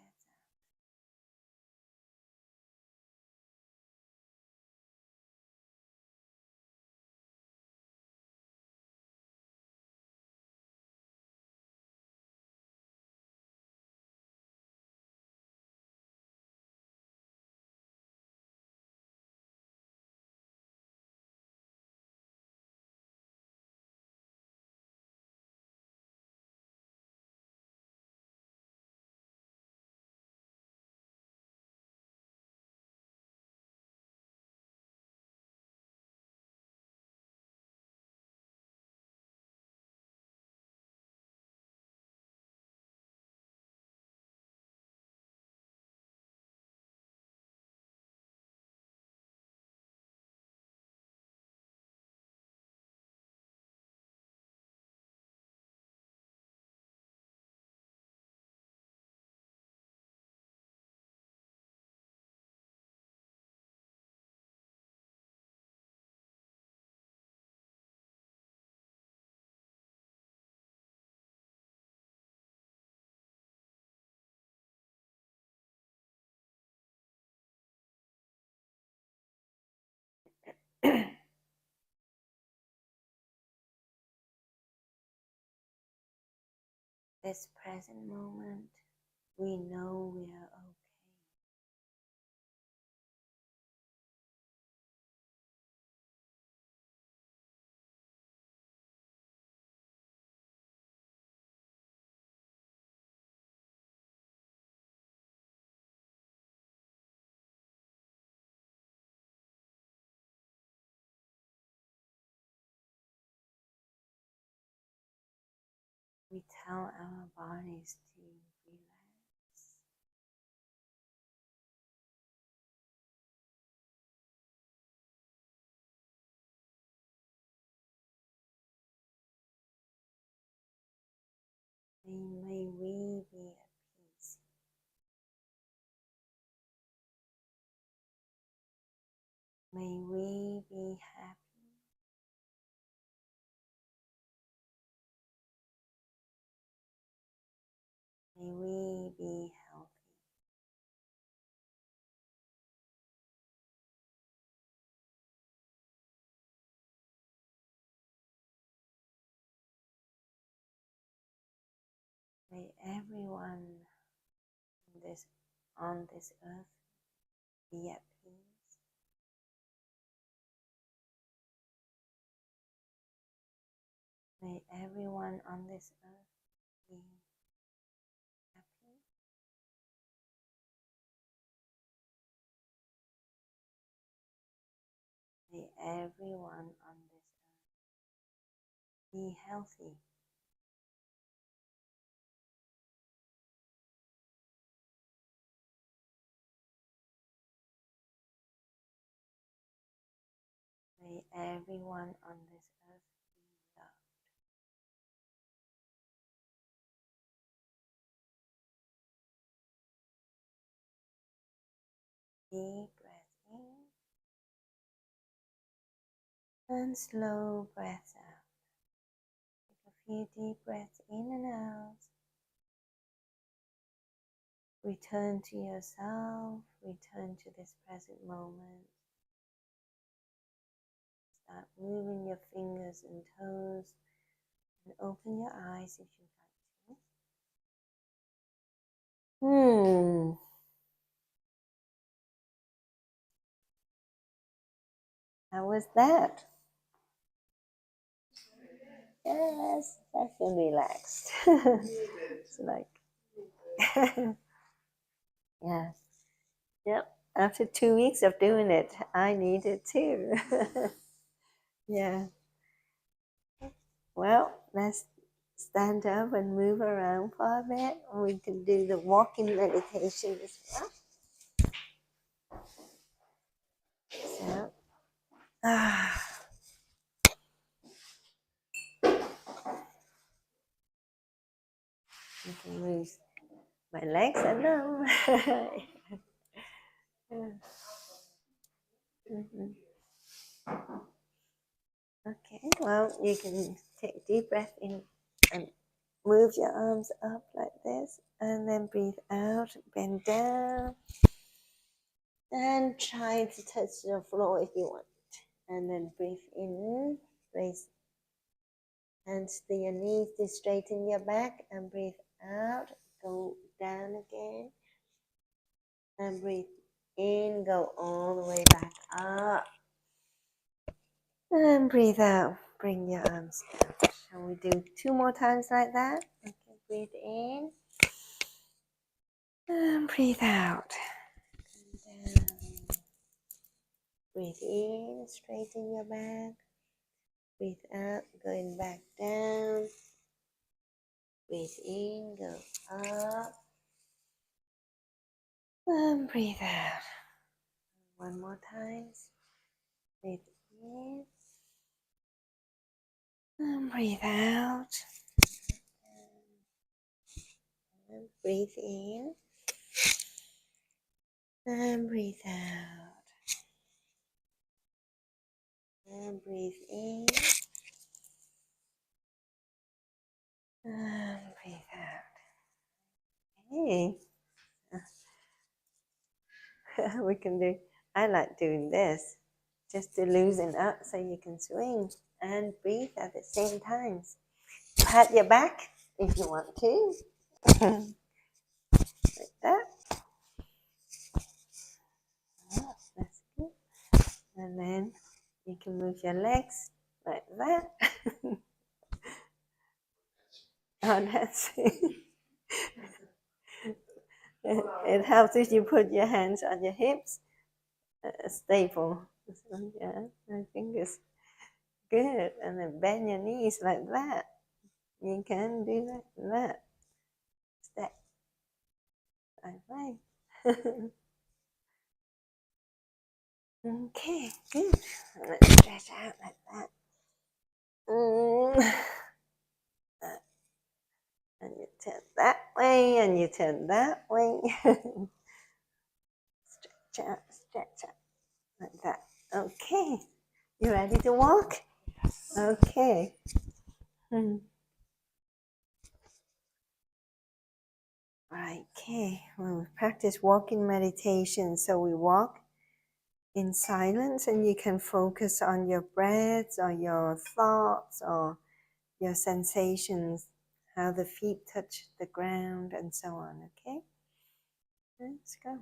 This present moment, we know we are okay. We tell our bodies to relax. May we be at peace. May we be happy. May we be healthy. May everyone on this earth be at peace. May everyone on this earth be happy. May everyone on this earth be healthy. May everyone on this earth be loved. Deep breath in and slow breaths out. Take a few deep breaths in and out. Return to yourself, return to this present moment. Start moving your fingers and toes and open your eyes if you'd like to. How was that? Yes, I feel relaxed. It's like, yeah, yep. After 2 weeks of doing it, I need it too. Yeah. Well, let's stand up and move around for a bit. We can do the walking meditation as well. So, you can move my legs are numb. Mhm. Okay, well, you can take a deep breath in and move your arms up like this, and then breathe out, bend down, and try to touch the floor if you want. And then breathe in, raise hands to your knees to straighten your back, and breathe out, go down again, and breathe in, go all the way back up, and breathe out, bring your arms down. Shall we do 2 more times like that? Okay, breathe in, and breathe out, and down. Breathe in, straighten your back, breathe out, going back down, breathe in, go up, and breathe out. 1 more time. Breathe in and breathe out. And breathe in and breathe out. And breathe in and breathe out. Hey, we can do, I like doing this just to loosen up so you can swing and breathe at the same time. Pat your back if you want to. Like that. Oh, that's good. And then you can move your legs like that. Oh, that's it. It helps if you put your hands on your hips, stable. So, yeah, I think it's good. And then bend your knees like that. You can do that. Step like that. Okay, good. Let's stretch out like that. And you turn that way, and you turn that way. Stretch out like that. Okay, you ready to walk? Okay. Okay, well, we practice walking meditation. So we walk in silence, and you can focus on your breaths or your thoughts or your sensations, how the feet touch the ground, and so on. Okay, let's go.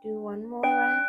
do one more round.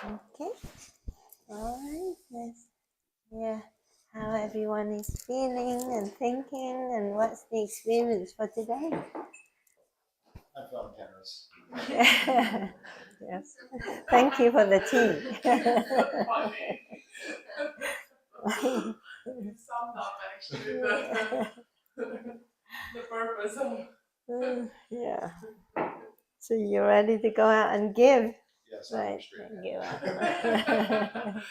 Okay. All right. Let's hear how everyone is feeling and thinking, and what's the experience for today. I felt generous. Yes. Thank you for the tea. Funny. You summed up actually the purpose of. Yeah. So you're ready to go out and give, Yes, right? I'm Give straight. out.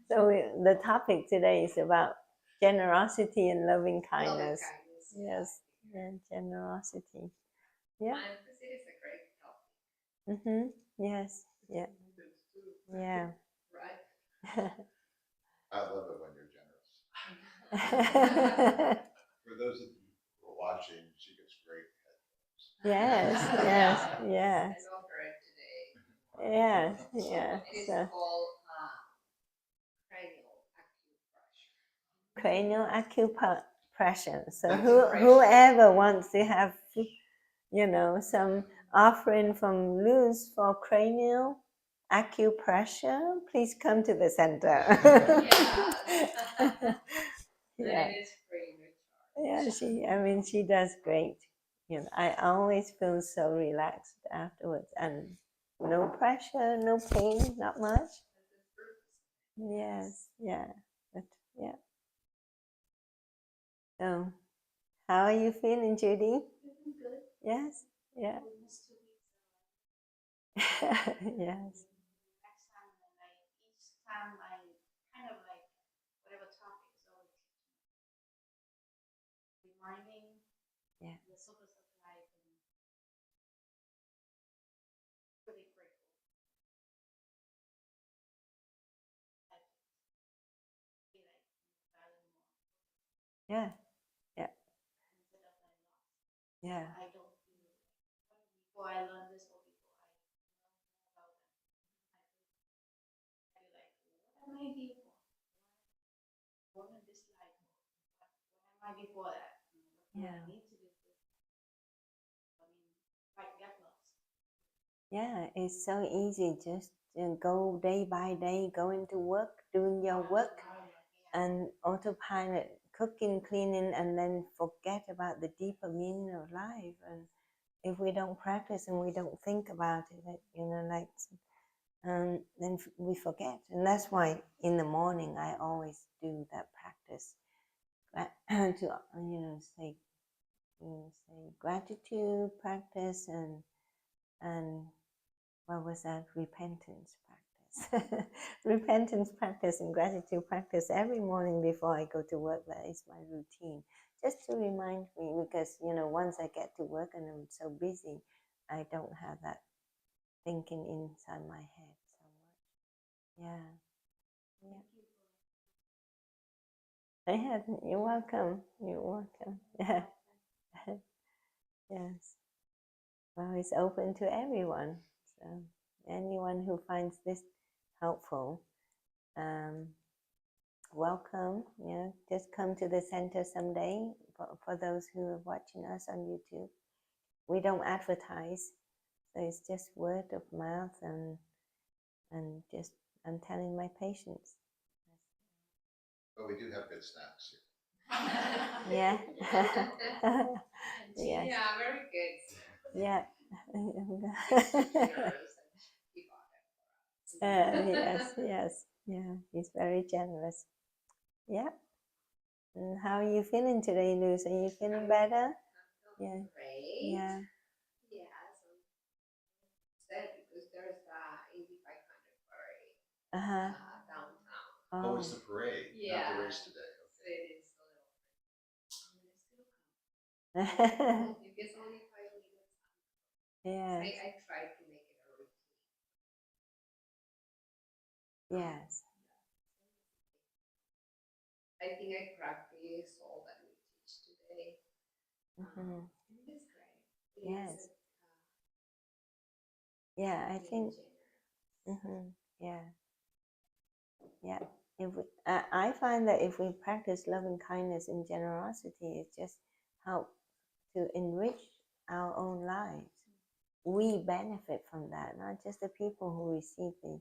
So the topic today is about generosity and loving kindness. Yes, and generosity. Yeah. Because it is a great topic. Mm-hmm. Yes. Yeah. Yeah. Right? I love it when you're generous. For those of you who are watching, she gets great headphones. Yes. Yes. Yes. I got her today. Yes. Yes. It is So, called cranial acupressure. cranial acupressure. So whoever wants to have, some offering from Luz for cranial acupressure, please come to the center. Yeah. And it is free with charge. Yeah, she does great. I always feel so relaxed afterwards, and no pressure, no pain, not much. Yes, yeah, yeah. So, how are you feeling, Judy? Feeling good. Yes, yeah. Almost 2 weeks away. Yes. Next time, each time I kind of like whatever topic is always reminding the purpose of life and really grateful. I feel like value more. Yeah, yeah, Instead of like lost. yeah. I don't feel before I learn this or before I know more about them. I feel like, what am I here for? What in this life? What am I before that? What do I need to do? Like get lost. Yeah, it's so easy just to go day by day, going to work, doing your work, and autopilot, cooking, cleaning, and then forget about the deeper meaning of life. And if we don't practice and we don't think about it, then we forget. And that's why in the morning I always do that practice to say gratitude practice and what was that? Repentance practice. Repentance practice and gratitude practice every morning before I go to work. That is my routine, just to remind me, because once I get to work and I'm so busy, I don't have that thinking inside my head so much. Yeah. You're welcome. You're welcome. Yeah. Yes. Well, it's open to everyone. So anyone who finds this helpful, welcome. Yeah, just come to the center someday. For those who are watching us on YouTube, we don't advertise, so it's just word of mouth and just I'm telling my patients. But we do have good snacks here. Yeah. Yeah, Yes. very good. Yeah. Yes, yes, yeah. He's very generous. Yeah. And how are you feeling today, Luz? Are you feeling better? Yeah. Great. Yeah. Yes, I'm sad because there's the 8500 parade Uh-huh. downtown. Oh, it's the parade, not Yeah. the race today. So it is a little. I'm gonna still Yeah. come. If it's only 5 minutes, Yes. I try to make it a routine. Yes. I think I practice all that we teach today. Mm-hmm. And it's great. Yes. Yeah, I think. Generous. Mm-hmm. Yeah. Yeah. If we, I find that if we practice loving kindness and generosity, it just helps to enrich our own lives. We benefit from that, not just the people who receive the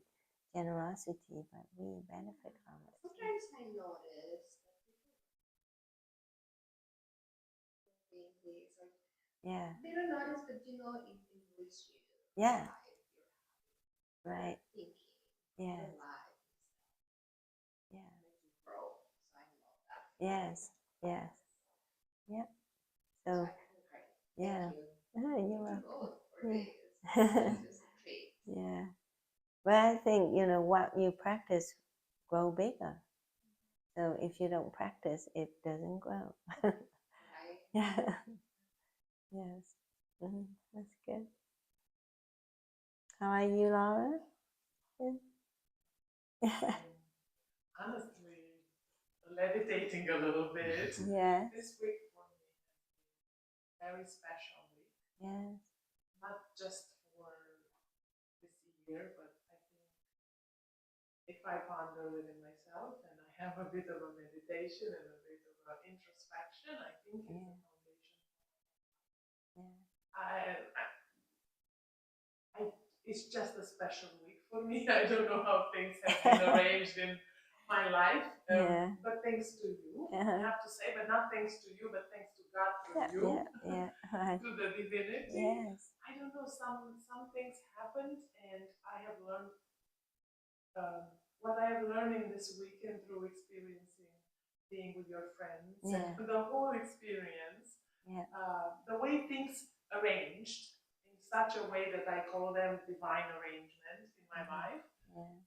generosity, but we benefit from it. Sometimes I notice that people think this or Yeah. they don't notice, but it moves you. Yeah. You're Right. thinking. Yeah. Your life. Yeah. Makes you grow. So I love that. Yes. Yes. Yep. So. So great. Yeah. Thank you. You're welcome. For this. It's just a treat. Yeah. Well, I think what you practice grow bigger. So if you don't practice, it doesn't grow. Right. Yeah. Yes. Mm-hmm. That's good. How are you, Laura? Yeah. Honestly, levitating a little bit. Yes. This week for me, very special week. Yes. Not just for this year, but I think if I ponder within myself and I have a bit of a meditation and a bit of an introspection, I think it's a foundation. Yeah. It's just a special week for me. I don't know how things have been arranged in my life, Yeah. but thanks to you, Uh-huh. I have to say, but not thanks to you, but thanks to God through Yeah. you, Yeah. Right. through the divinity. Yes. I don't know, some things happened, and I have learned what I have learned in this weekend through experiencing being with your friends Yeah. and the whole experience. Yeah. The way things arranged in such a way that I call them divine arrangement in my life. Yeah.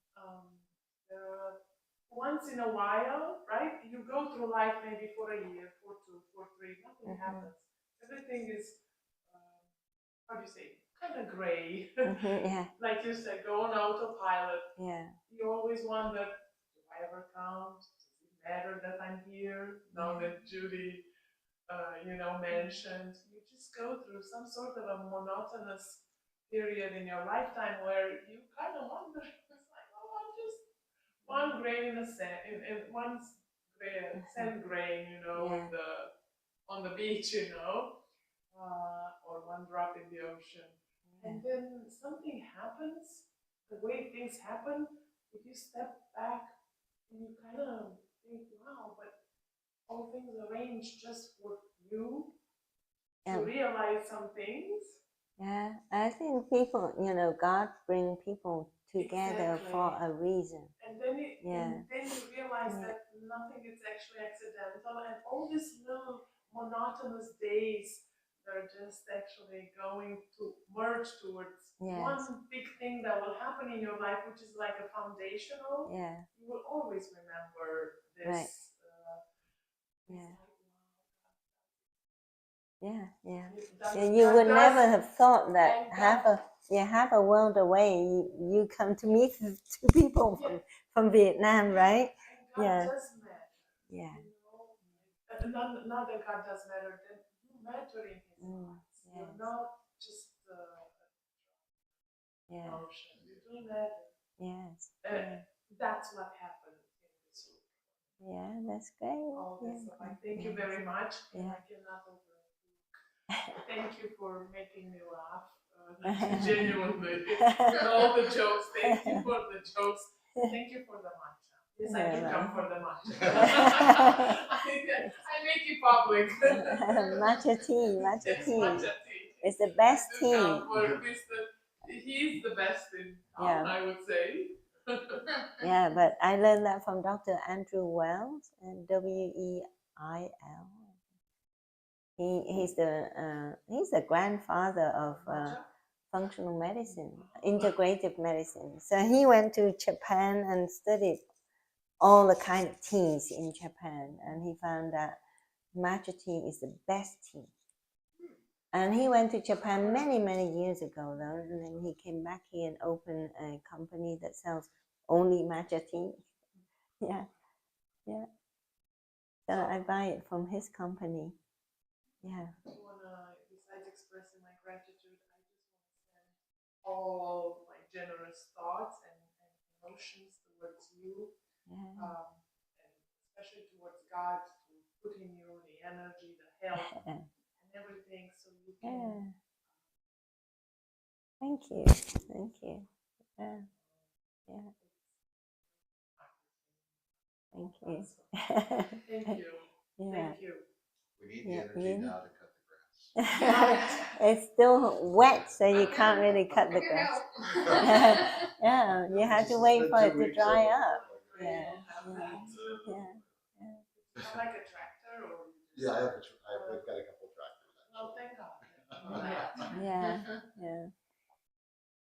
Once in a while, right? You go through life maybe for a year, for 2, for 3, nothing happens. Everything is, how do you say, kind of gray. Yeah. Like you said, go on autopilot. Yeah. You always wonder, do I ever count? Does it matter that I'm here? Now that Judy, mentioned, you just go through some sort of a monotonous period in your lifetime where you kind of wonder, it's like, oh, I'm just one grain in the sand, in one sand grain, on the beach, or one drop in the ocean. And then something happens, the way things happen, if you step back and you kind of think, wow, but all things arranged just for you to realize some things. Yeah, I think people, God bring people together for a reason. And then you realize that nothing is actually accidental, and all these little monotonous days, they're just actually going to merge towards one big thing that will happen in your life, which is like a foundational. Yeah. You will always remember this. Right. You would never have thought that half a world away, you come to meet two people from Vietnam, right? And God does matter. Yeah. now that God does matter, then you matter in His eyes. You're yes. not just Yeah. emotion. You do matter. Yes. That's what happened in this week. Yeah, that's great. All this stuff. I thank yeah. you very much, and Yeah. I cannot overlook. Thank you for making me laugh. Genuinely, all the jokes. Thank you for the jokes. Thank you for the matcha. Yes, I do come for the matcha. I make it public. Matcha tea, matcha Yes, tea. matcha tea. It's the best I do tea. come for he's the best in town, I would say. Yeah, but I learned that from Dr. Andrew Wells, and Weil. He's the grandfather of functional medicine, integrative medicine. So he went to Japan and studied all the kind of teas in Japan, and he found that matcha tea is the best tea. And he went to Japan many, many years ago, though, and then he came back here and opened a company that sells only matcha tea. Yeah. So I buy it from his company. Yeah. Besides expressing my gratitude, I just want to send all my generous thoughts and emotions towards you, and especially towards God, to put in you the energy, the health, and everything, so you can. Thank you. Thank you. Yeah. Thank you. Thank you. Thank you. We need the energy now to cut the grass. It's still wet, so you can't really cut the grass. Yeah, you have to wait for it to dry up. Yeah. I like a tractor, or yeah, I've got a couple of tractors. Oh, thank God. Yeah.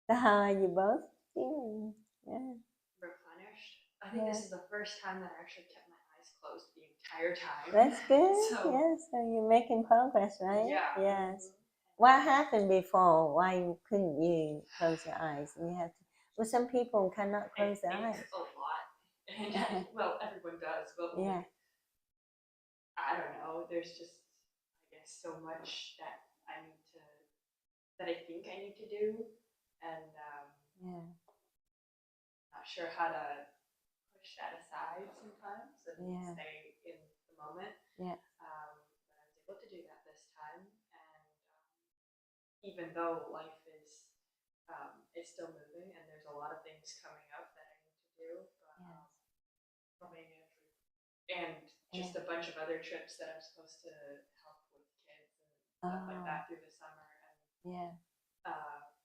So how are you both feeling? Yeah. Replenished. I think this is the first time that I actually kept my eyes closed the entire time. That's good. So, So you're making progress, right? Yeah. Yes. What happened before? Why couldn't you close your eyes? You have to. Well, some people cannot close their eyes. A lot. And well, everyone does, but Yeah. I don't know. There's just, I guess, so much that I think I need to do, and not sure how to push that aside sometimes and stay in the moment. Yeah. But I was able to do that this time, and even though life is still moving and there's a lot of things coming up that I need to do, but Romania trip and just a bunch of other trips that I'm supposed to help with kids and stuff like that through the summer, and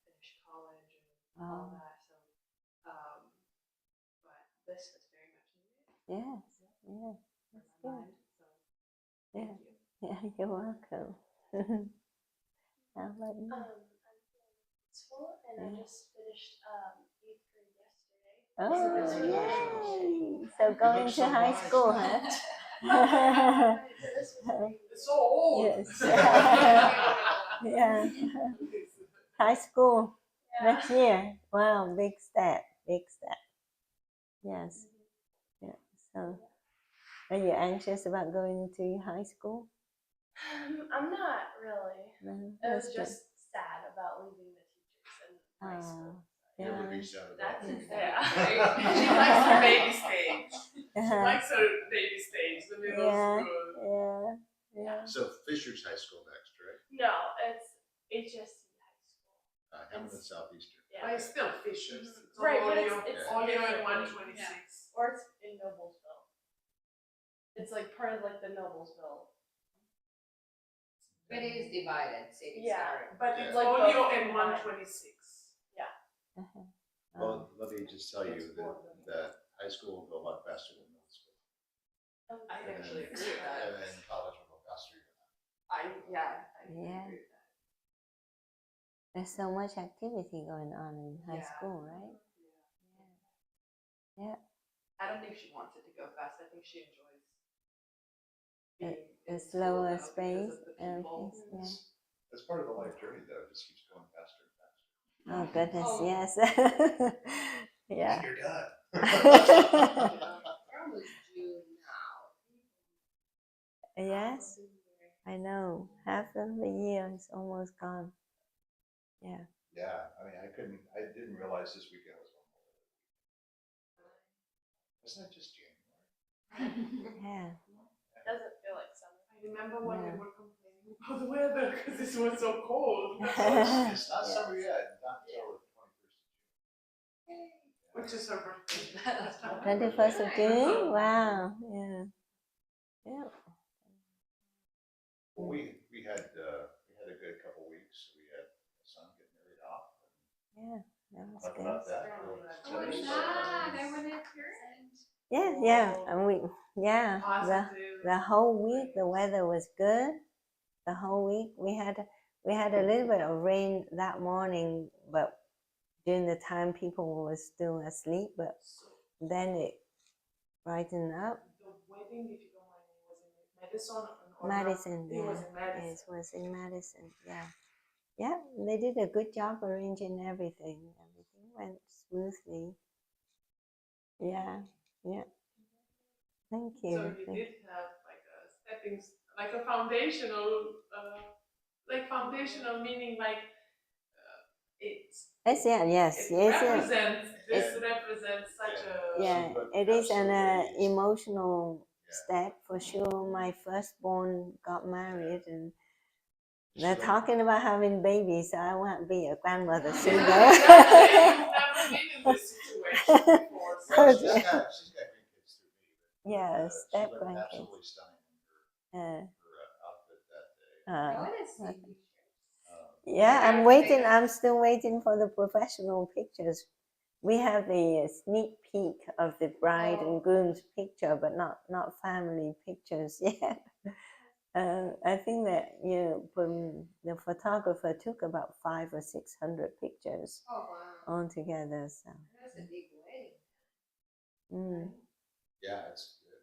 finish college and all that. So, but this was very much needed. Yes. Yeah. That's good. So, thank you. Yeah, you're welcome. How about you? I'm school, and I just finished 8th grade yesterday. Oh, yay! So going to high school, huh? It's so old. Yes. Yeah. High school next year. Wow, big step. Yes. Yeah. So, are you anxious about going to high school? I'm not really. No. I was just sad about leaving the teachers in high school. You ever be sad about That's it? She likes her baby stage. She likes her baby stage. The middle school. Yeah. So Fisher's High School next, right? No, it's HSC high school. Hamilton Southeastern. Yeah. But it's still Fishers. It's Right, but Olio, it's Olio and different. 126. Or it's in Noblesville. It's like part of like the Noblesville. It is divided, city. Yeah. But it's Like Olio both and combined. 126. Well, let me just tell you that high school will go a lot faster than middle school. I actually agree with that. And then college will go faster even than I agree Yeah. with that. There's so much activity going on in high school, right? Yeah. I don't think she wants it to go fast. I think she enjoys being The in school now slower because space of the and people. things. That's part of the life journey, though. It just keeps going faster and faster. Oh goodness, yes. Yeah. And you're done. We're almost June now. Yes, I know. Half of the year is almost gone. Yeah. Yeah, I mean, I didn't realize this weekend was one more. Isn't it just January? Yeah. It doesn't feel like summer. I remember when Yeah. we were complaining about the weather because it was so cold. It's not summer yet, not until the 21st of June. Which is her birthday. 21st of June? Wow. Yeah. Yeah. Well, we had a good couple weeks. We had a son get married off. Yeah. That was Talk good. about that. Oh my god, I want to experience. Yeah, yeah. And the Positive. whole week the weather was good. The whole week we had a little bit of rain that morning, but during the time people were still asleep, but then it brightened up. The wedding, if you don't mind me, was in Madison or Madison, It yeah. was in Madison. Yes, was in Madison, yeah. Yeah, they did a good job arranging everything. Everything went smoothly. Yeah, yeah. Thank you. So you did have like a like a foundational, meaning like it's. Yes, It yes, represents. This represents such a. yeah. It is an emotional step for sure. My firstborn got married, and they're talking about having babies, so I won't be a grandmother soon. You've never been in this situation before. Well, she's got grandkids through me. But, Yeah, she step looked grandkids. absolutely stunning in her outfit that day. I want to see pictures. Yeah, I'm still waiting for the professional pictures. We have the sneak peek of the bride and groom's picture, but not family pictures yet. I think that the photographer took about 500 or 600 pictures Oh wow. altogether. So. That's a big wedding. Yeah, it's good.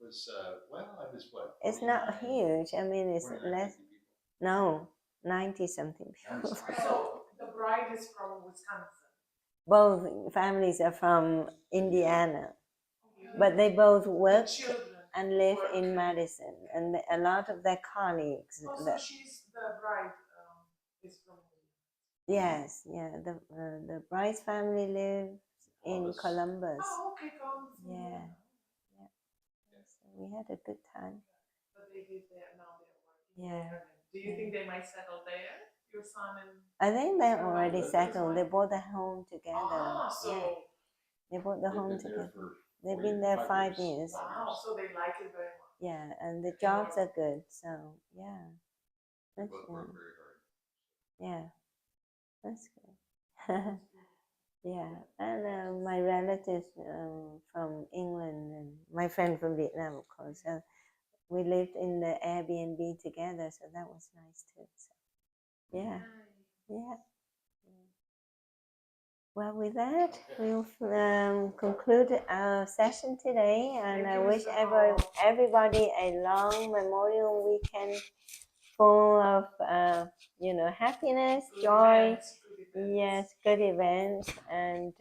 It was it was what? It's not huge. I mean, it's 49, less. 50 people. No, 90 something people. So the bride is from Wisconsin. Both families are from Indiana, but they both work and live in Madison, and a lot of their colleagues. Oh, so the bride is from. Yes, yeah. The bride's family lives in Columbus. Oh, okay, Columbus. Yeah, yeah. So we had a good time. But they live there now. They're working. Yeah. Do you think they might settle there? Your son and. I think they're already settled. They bought a home together. So. Yeah. They bought the home together. They've been 40, there 5 5 years. Wow, so they like it very much. Yeah, and the jobs are good. So yeah, They that's both good. work very hard. Yeah, that's good. Yeah, and my relatives from England and my friend from Vietnam, of course. We lived in the Airbnb together, so that was nice too. So, yeah, yeah. Well, with that, we'll conclude our session today, and I wish everybody a long Memorial Weekend full of, happiness, joy, yes, good events, and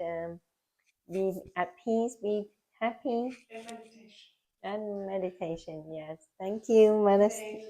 be at peace, be happy, And meditation. and meditation. Yes, thank you, Namaste.